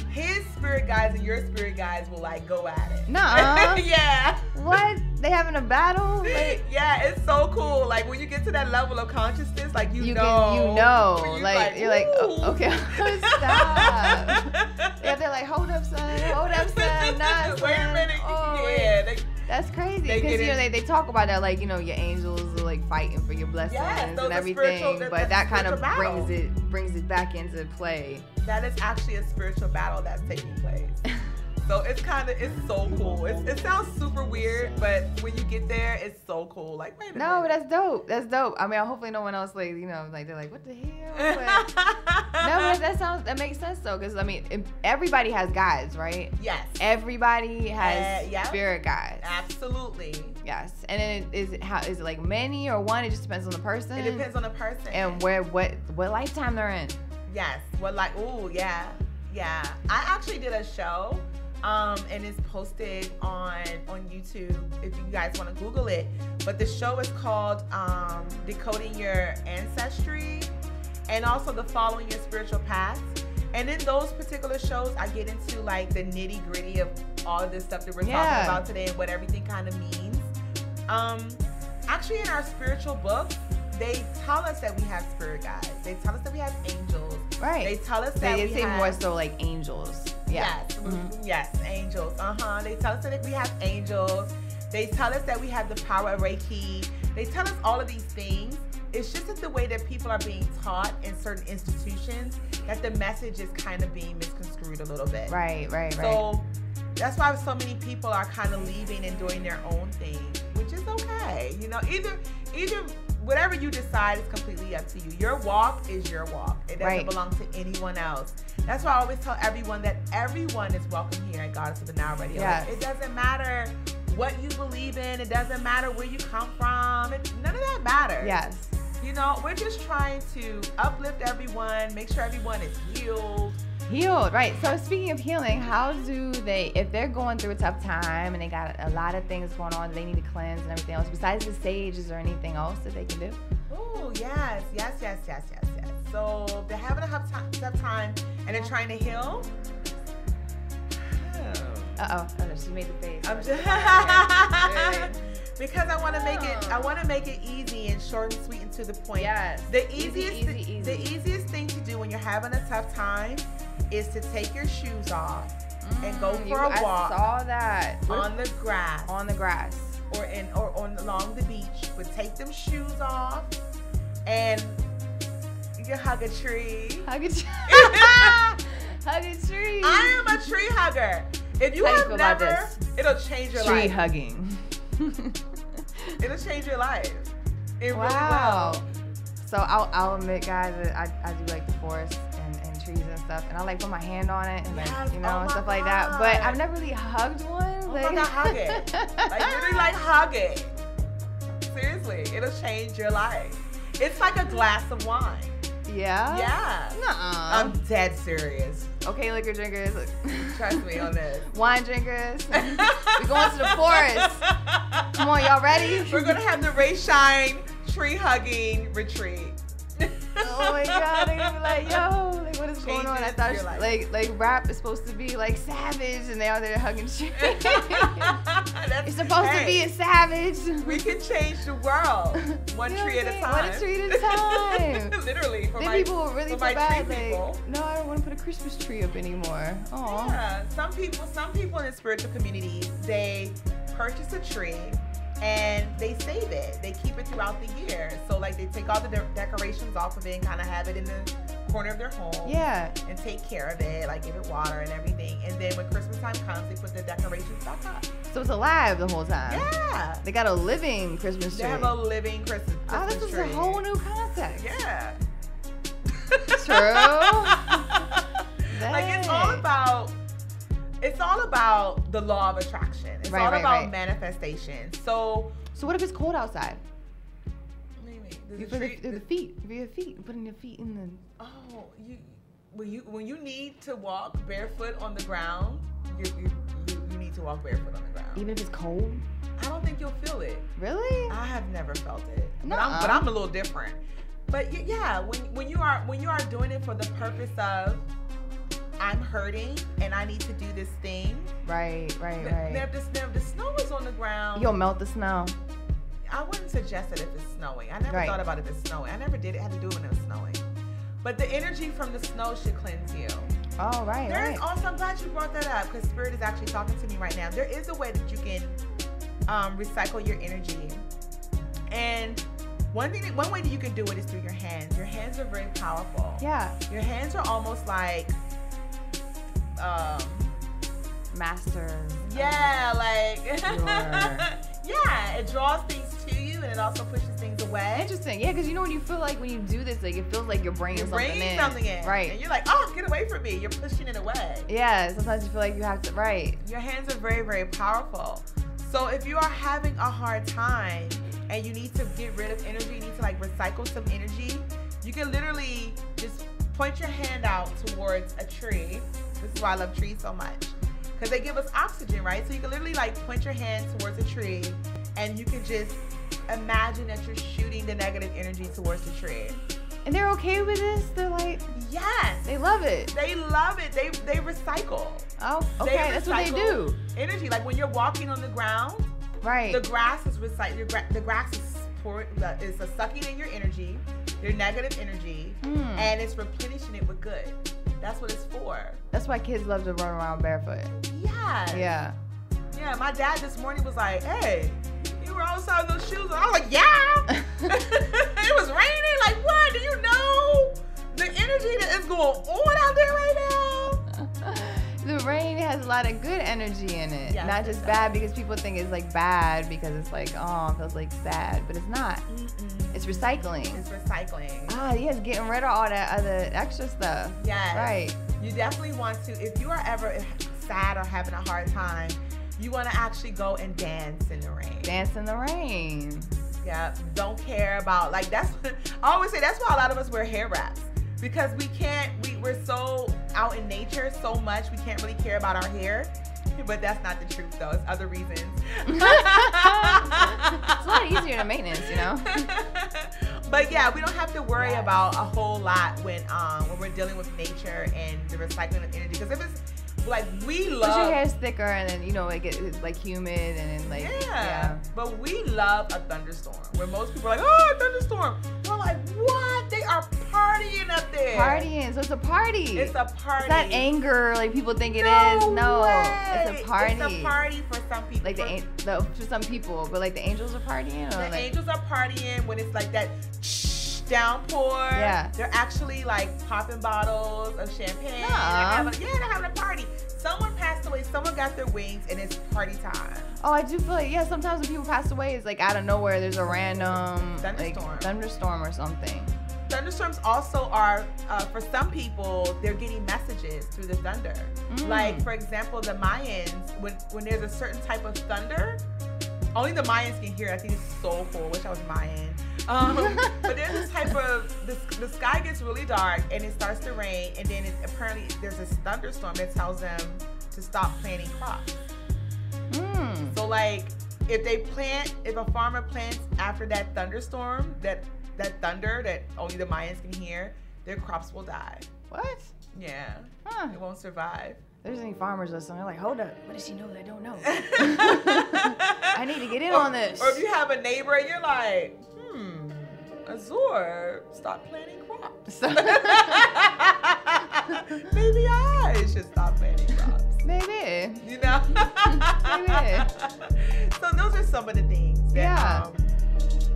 His spirit guides and your spirit guides will like go at it. Nuh-uh. Yeah. What? They having a battle? Like, yeah, it's so cool. Like when you get to that level of consciousness, like you know. Like you're like, oh, okay, stop. Yeah, they're like, hold up, son. Nah, wait a minute. Oh, yeah. That's crazy because they talk about that like your angels are like fighting for your blessings and everything, but that kind of brings it back into play. That is actually a spiritual battle that's taking place. So it's so cool. It sounds super weird, but when you get there, it's so cool. Like, wait a minute. No, that's dope. That's dope. I mean, hopefully no one else like they're like, what the hell? But, that makes sense though, because I mean, everybody has guides, right? Yes. Everybody has spirit guides. Absolutely. Yes. And then is it like many or one? It just depends on the person. It depends on the person. And what lifetime they're in. Yes. Yeah. I actually did a show. And it's posted on YouTube if you guys want to Google it. But the show is called Decoding Your Ancestry and also the Following Your Spiritual Path. And in those particular shows, I get into like the nitty gritty of all of this stuff that we're talking about today and what everything kind of means. Actually, in our spiritual books, they tell us that we have spirit guides. They tell us that we have angels. Right. They tell us that they say more so like angels. Yeah. Yes. Mm-hmm. Yes, angels. They tell us that we have angels. They tell us that we have the power of Reiki. They tell us all of these things. It's just that the way that people are being taught in certain institutions, that the message is kind of being misconstrued a little bit. Right. So that's why so many people are kind of leaving and doing their own thing, which is okay. Either whatever you decide is completely up to you. Your walk is your walk. It doesn't belong to anyone else. That's why I always tell everyone that everyone is welcome here at Goddess of the Nile Radio. Yes. It doesn't matter what you believe in. It doesn't matter where you come from. None of that matters. Yes. You know, we're just trying to uplift everyone, make sure everyone is healed. Healed, right. So speaking of healing, how do they, if they're going through a tough time and they got a lot of things going on, they need to cleanse and everything else, besides the sage, is there anything else that they can do? Oh, yes. So if they're having a tough time and they're trying to heal. Uh-oh, she made the face. I'm just because I want to make it easy and short and sweet and to the point. Yes. The easiest thing to do when you're having a tough time is to take your shoes off and go for a walk. I saw that. On the grass. On the grass. Or along the beach. But take them shoes off and you can hug a tree. Hug a tree. Hug a tree. I am a tree hugger. If you have never, it'll change your life. Tree hugging. It'll change your life. It really will. So I'll admit, guys, that I do like the forest and trees and stuff, and I like put my hand on it and and stuff like that. But I've never really hugged one. Oh my God, hug it. Like literally, like hug it. Seriously, it'll change your life. It's like a glass of wine. Yeah? Yeah. Nuh-uh. I'm dead serious. Okay, liquor drinkers. Trust me on this. Wine drinkers. We're going to the forest. Come on, y'all ready? We're going to have the Ray Shine tree hugging retreat. Oh my God, they're gonna be like, yo, like what is going on? I thought like rap is supposed to be like savage and they out there hugging trees. It's supposed to be a savage. We can change the world one tree at a time. One tree at a time. Literally. Then people will really feel bad. Like, no, I don't want to put a Christmas tree up anymore. Oh. Yeah. Some people in the spiritual community, they purchase a tree and they save it. They keep it throughout the year. So like they take all the decorations off of it and kind of have it in the corner of their home. Yeah. And take care of it, like give it water and everything. And then when Christmas time comes, they put the decorations back up. So it's alive the whole time. Yeah. They got a living Christmas tree. They have a living Christmas tree. Oh, this is a whole new concept. Yeah. True. Like it's all about the law of attraction. It's all about manifestation. So what if it's cold outside? For the feet. For your feet. Putting your feet in the. Oh, when you need to walk barefoot on the ground, you need to walk barefoot on the ground. Even if it's cold? I don't think you'll feel it. Really? I have never felt it. No. But I'm a little different. But yeah, when you are doing it for the purpose of I'm hurting and I need to do this thing. Right. Now, if the snow is on the ground, you'll melt the snow. I wouldn't suggest it if it's snowing. I never thought about it if it's snowing. I never did it. I had to do it when it was snowing. But the energy from the snow should cleanse you. Oh, right. There's also, I'm glad you brought that up because Spirit is actually talking to me right now. There is a way that you can recycle your energy. And one way that you can do it is through your hands. Your hands are very powerful. Yeah. Your hands are almost like masters. Yeah, yeah, it draws things to you and it also pushes things away. Interesting. Yeah, because when you feel like when you do this, like it feels like you're bringing something in. Right. And you're like, oh, get away from me. You're pushing it away. Yeah, sometimes you feel like you have to, right. Your hands are very, very powerful. So if you are having a hard time and you need to get rid of energy, you need to like recycle some energy, you can literally just point your hand out towards a tree. This is why I love trees so much. Because they give us oxygen, right? So you can literally like point your hand towards a tree and you can just imagine that you're shooting the negative energy towards the tree. And they're okay with this? They're like, yes. They love it. They love it. They recycle. Oh, okay. That's what they do. Energy. Like when you're walking on the ground, right? The grass is recycling. The grass is sucking in your energy, your negative energy, and it's replenishing it with good. That's what it's for. That's why kids love to run around barefoot. Yeah. Yeah. Yeah. My dad this morning was like, "Hey, you were outside those shoes." And I was like, "Yeah." It was raining. Like, what? Do you know the energy that is going on out there right now? The rain has a lot of good energy in it. Yes, not just bad because people think it's like bad because it's like, oh, it feels like sad, but it's not. It's recycling. It's recycling. Ah, yes, getting rid of all that other extra stuff. Yes. Right. You definitely want to, if you are ever sad or having a hard time, you want to actually go and dance in the rain. Dance in the rain. Yeah. Don't care about, like, that's, I always say that's why a lot of us wear hair wraps. Because we're so out in nature so much, we can't really care about our hair. But that's not the truth, though. It's other reasons. It's a lot easier to maintenance, you know? But yeah, we don't have to worry about a whole lot when we're dealing with nature and the recycling of energy. Because if it's like we love, because your hair's thicker and then it gets like humid and then like yeah. But we love a thunderstorm. Where most people are like, oh, a thunderstorm. We're like, what? They are partying up there. Partying, so it's a party. It's a party. It's not anger like people think it is. No, it's a party. It's a party for some people. Like for some people, but like the angels are partying. Or the angels are partying when it's like that downpour. Yeah. They're actually like popping bottles of champagne. They're having a party. Someone passed away, someone got their wings, and it's party time. Oh, I do feel like, yeah, sometimes when people pass away, it's like out of nowhere, there's a random thunderstorm or something. Thunderstorms also are, for some people, they're getting messages through the thunder. Like, for example, the Mayans, when there's a certain type of thunder, only the Mayans can hear it. I think it's so cool. I wish I was Mayan. But there's this type of, the sky gets really dark and it starts to rain, and then apparently there's this thunderstorm that tells them to stop planting crops. So like, if a farmer plants after that thunderstorm, that thunder that only the Mayans can hear, their crops will die. What? Yeah. It won't survive. There's any farmers listening, they're like, hold up, what does she know that I don't know? I need to get in on this. Or if you have a neighbor and you're like, Azur, stop planting crops. Maybe I should stop planting crops. Maybe. You know? Maybe. So those are some of the things that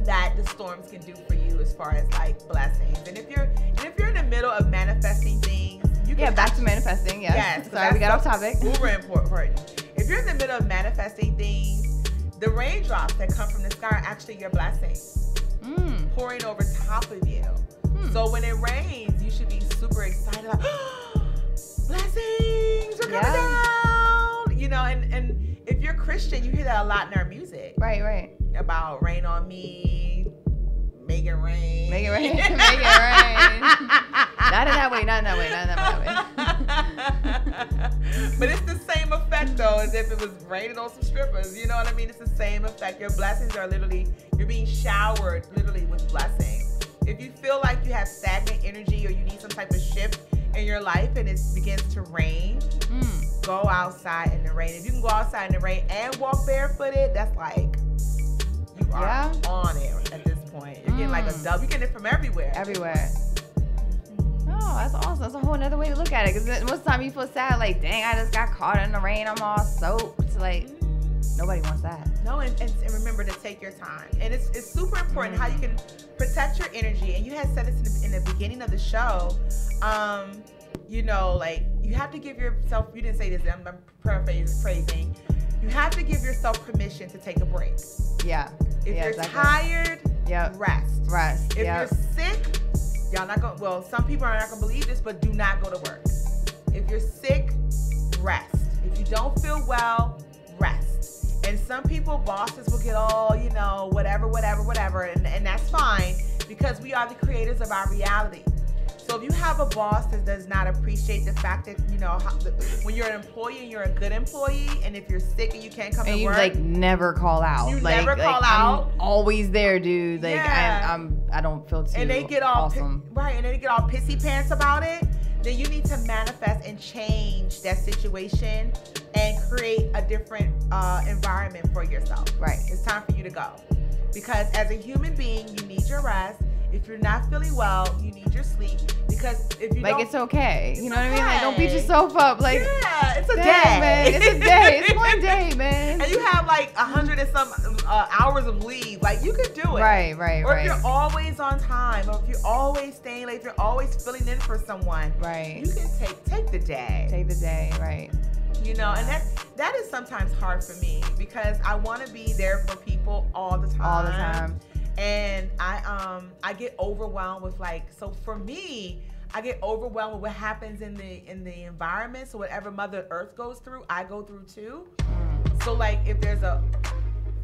that the storms can do for you as far as like blessings. And if you're in the middle of manifesting things, you can back to manifesting, yes. Sorry, we got off topic. Super important. If you're in the middle of manifesting things, the raindrops that come from the sky are actually your blessings. Pouring over top of you. So when it rains, you should be super excited. Like, blessings are coming down. You know, and if you're Christian, you hear that a lot in our music. Right. About rain on me, make it rain. Make it rain. Make it rain. Not in that way. Not in that way. Not in that way. But it's the same effect though, as if it was raining on some strippers. You know what I mean? It's the same effect. Your blessings are literally, you're being showered literally with blessings. If you feel like you have stagnant energy or you need some type of shift in your life and it begins to rain, go outside in the rain. If you can go outside in the rain and walk barefooted, that's like, you are on it at this point. You're getting like a dub. You're getting it from everywhere. Everywhere. Oh, that's awesome. That's a whole nother way to look at it. Because most of the time you feel sad, like, dang, I just got caught in the rain. I'm all soaked. Like, nobody wants that. No, and remember to take your time. And it's super important how you can protect your energy. And you had said this in the beginning of the show. You know, like, you have to give yourself, you didn't say this, I'm paraphrasing. You have to give yourself permission to take a break. Yeah. If you're tired, rest. If you're sick, y'all not gonna, well, some people are not gonna believe this, but do not go to work. If you're sick, rest. If you don't feel well, rest. And some people, bosses will get all, you know, whatever, and that's fine because we are the creators of our reality. So if you have a boss that does not appreciate the fact that, you know, when you're an employee and you're a good employee, and if you're sick and you can't come to work. And you, like, never call out. You never call out. I'm always there, dude. Like, I don't feel too and they get all awesome. And they get all pissy pants about it. Then you need to manifest and change that situation and create a different environment for yourself. Right. It's time for you to go. Because as a human being, you need your rest. If you're not feeling well, you need your sleep. Because if you it's okay. You know what I mean? Like, don't beat yourself up. Like, it's a day. Man. It's a day. It's one day, man. And you have like 100 and some hours of leave. Like, you could do it. Right. Or if you're always on time, or if you're always staying late, if you're always filling in for someone. Right. You can take the day. Take the day, right. You know, and that is sometimes hard for me because I want to be there for people all the time. And I get overwhelmed with so for me, I get overwhelmed with what happens in the environment. So whatever Mother Earth goes through, I go through too. So like if there's a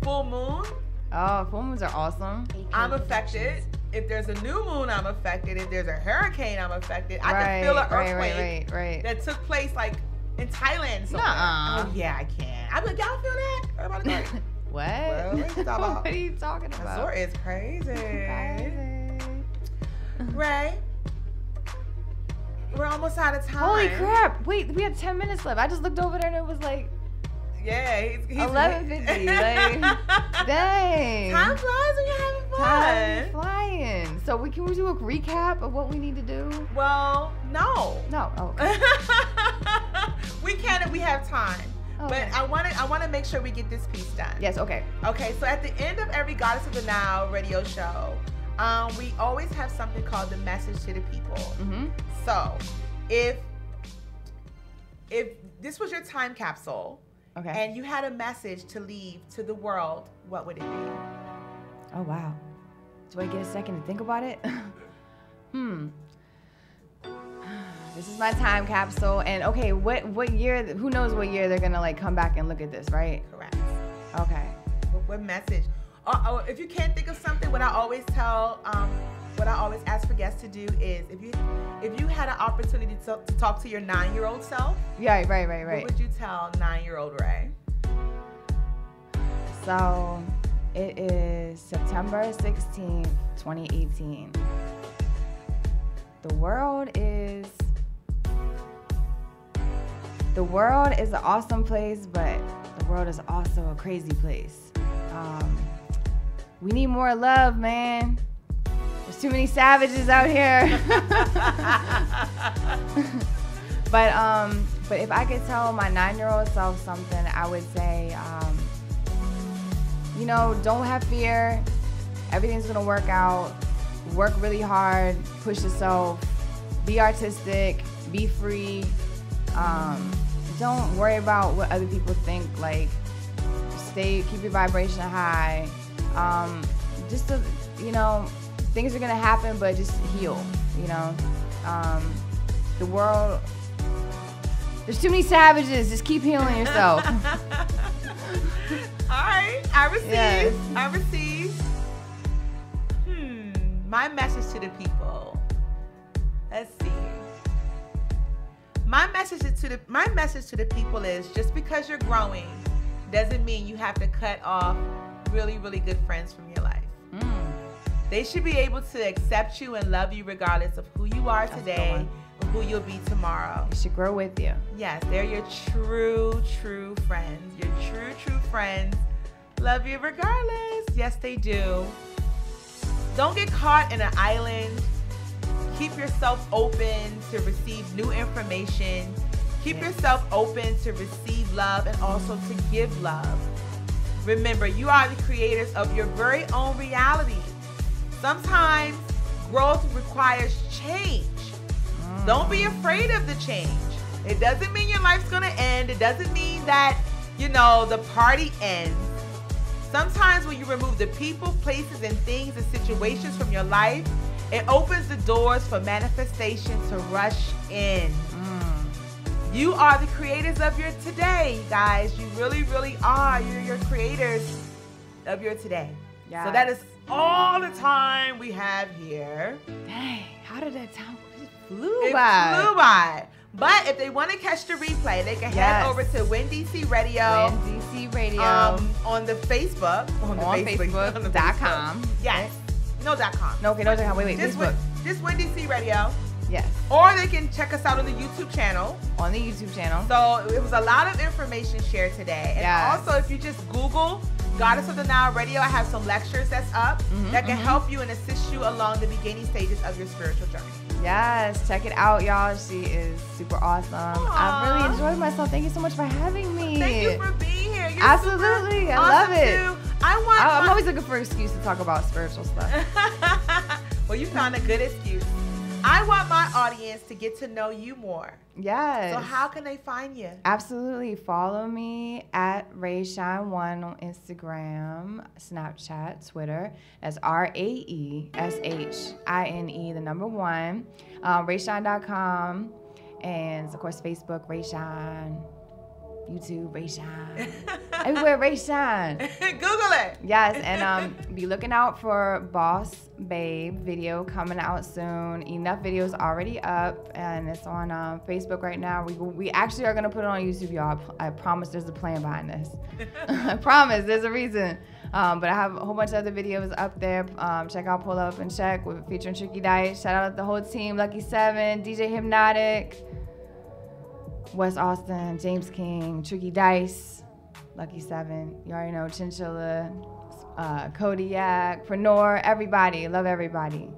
full moon. Oh, full moons are awesome. I'm affected. If there's a new moon, I'm affected. If there's a hurricane, I'm affected. I can feel an earthquake that took place like in Thailand somewhere. Oh yeah, I can. I'm like, y'all feel that? Everybody like, what? Well, what are you talking about? Azor is crazy. Ray, we're almost out of time. Holy crap! Wait, we had 10 minutes left. I just looked over there and it was like. Yeah, he's 11:50. Like, dang. Time flies when you're having fun. Time flying. So can we do a recap of what we need to do? Well, no. No. Oh, okay. We can if we have time. Okay. But I want to make sure we get this piece done. Yes. Okay. Okay. So at the end of every Goddess of the Nile radio show, we always have something called the message to the people. Mm-hmm. So if this was your time capsule. Okay. And you had a message to leave to the world, what would it be? Oh, wow. Do I get a second to think about it? This is my time capsule. And okay, what year, who knows what year they're going to like come back and look at this, right? Correct. Okay. What message? If you can't think of something, what I always ask for guests to do is if you had an opportunity to talk to your 9-year-old self. Yeah, right. What would you tell 9-year-old Ray? So it is September 16th, 2018. The world is an awesome place, but the world is also a crazy place. We need more love, man. There's too many savages out here. But if I could tell my 9-year-old self something, I would say, don't have fear. Everything's gonna work out. Work really hard. Push yourself. Be artistic. Be free. Don't worry about what other people think. Like, keep your vibration high. Things are gonna happen, but just heal, the world, there's too many savages, just keep healing yourself. All right, I receive. Yes. I receive. My message to the people. Let's see. My message to the people is just because you're growing doesn't mean you have to cut off really, really good friends from your life. They should be able to accept you and love you regardless of who you are today and who you'll be tomorrow. They should grow with you. Yes, they're your true, true friends. Your true, true friends love you regardless. Yes, they do. Don't get caught in an island. Keep yourself open to receive new information. Keep yourself open to receive love and also to give love. Remember, you are the creators of your very own reality. Sometimes growth requires change. Don't be afraid of the change. It doesn't mean your life's gonna end. It doesn't mean that, the party ends. Sometimes when you remove the people, places, and things and situations from your life, it opens the doors for manifestation to rush in. You are the creators of your today, you guys. You really, really are. You're your creators of your today. Yeah. So that is all the time we have here. Dang, how did that time? It flew by. But if they want to catch the replay, they can head over to WinDC Radio. WinDC Radio. On the Facebook. On Facebook.com. Yes. No .com. No, okay, no .com. Wait, Facebook. Just WinDC Radio. Yes. Or they can check us out on the YouTube channel. On the YouTube channel. So it was a lot of information shared today. And also, if you just Google Goddess of the Nile Radio, I have some lectures that's up that can help you and assist you along the beginning stages of your spiritual journey. Yes, check it out, y'all. She is super awesome. I really enjoyed myself. Thank you so much for having me. Thank you for being here. You're Absolutely. I love it. Too. I'm always looking for an excuse to talk about spiritual stuff. Well, you found a good excuse. I want my audience to get to know you more. Yes. So how can they find you? Absolutely. Follow me at RaeShine1 on Instagram, Snapchat, Twitter. That's RaeShine, the number 1. RaeShine.com. And, of course, Facebook, RaeShine. YouTube, RaeShine. Everywhere, RaeShine. Google it. Yes, and be looking out for Boss Babe video coming out soon. Enough videos already up, and it's on Facebook right now. We actually are going to put it on YouTube, y'all. I promise there's a plan behind this. I promise, there's a reason. But I have a whole bunch of other videos up there. Check out Pull Up and Check with featuring Tricky Dice. Shout out the whole team, Lucky 7, DJ Hypnotic, Wes Austin, James King, Tricky Dice, Lucky 7. You already know, Chinchilla, Kodiak, Prenor, everybody. Love everybody.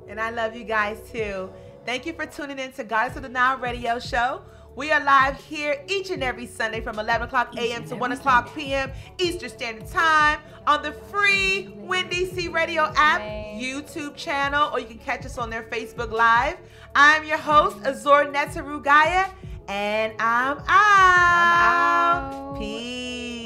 And I love you guys too. Thank you for tuning in to Goddess of the Nile radio show. We are live here each and every Sunday from 11 o'clock a.m. to 1 o'clock p.m. Eastern Standard Time on the free Wendy C Radio app, YouTube channel, or you can catch us on their Facebook Live. I'm your host, Azor Netarugaya, and I'm out. Peace.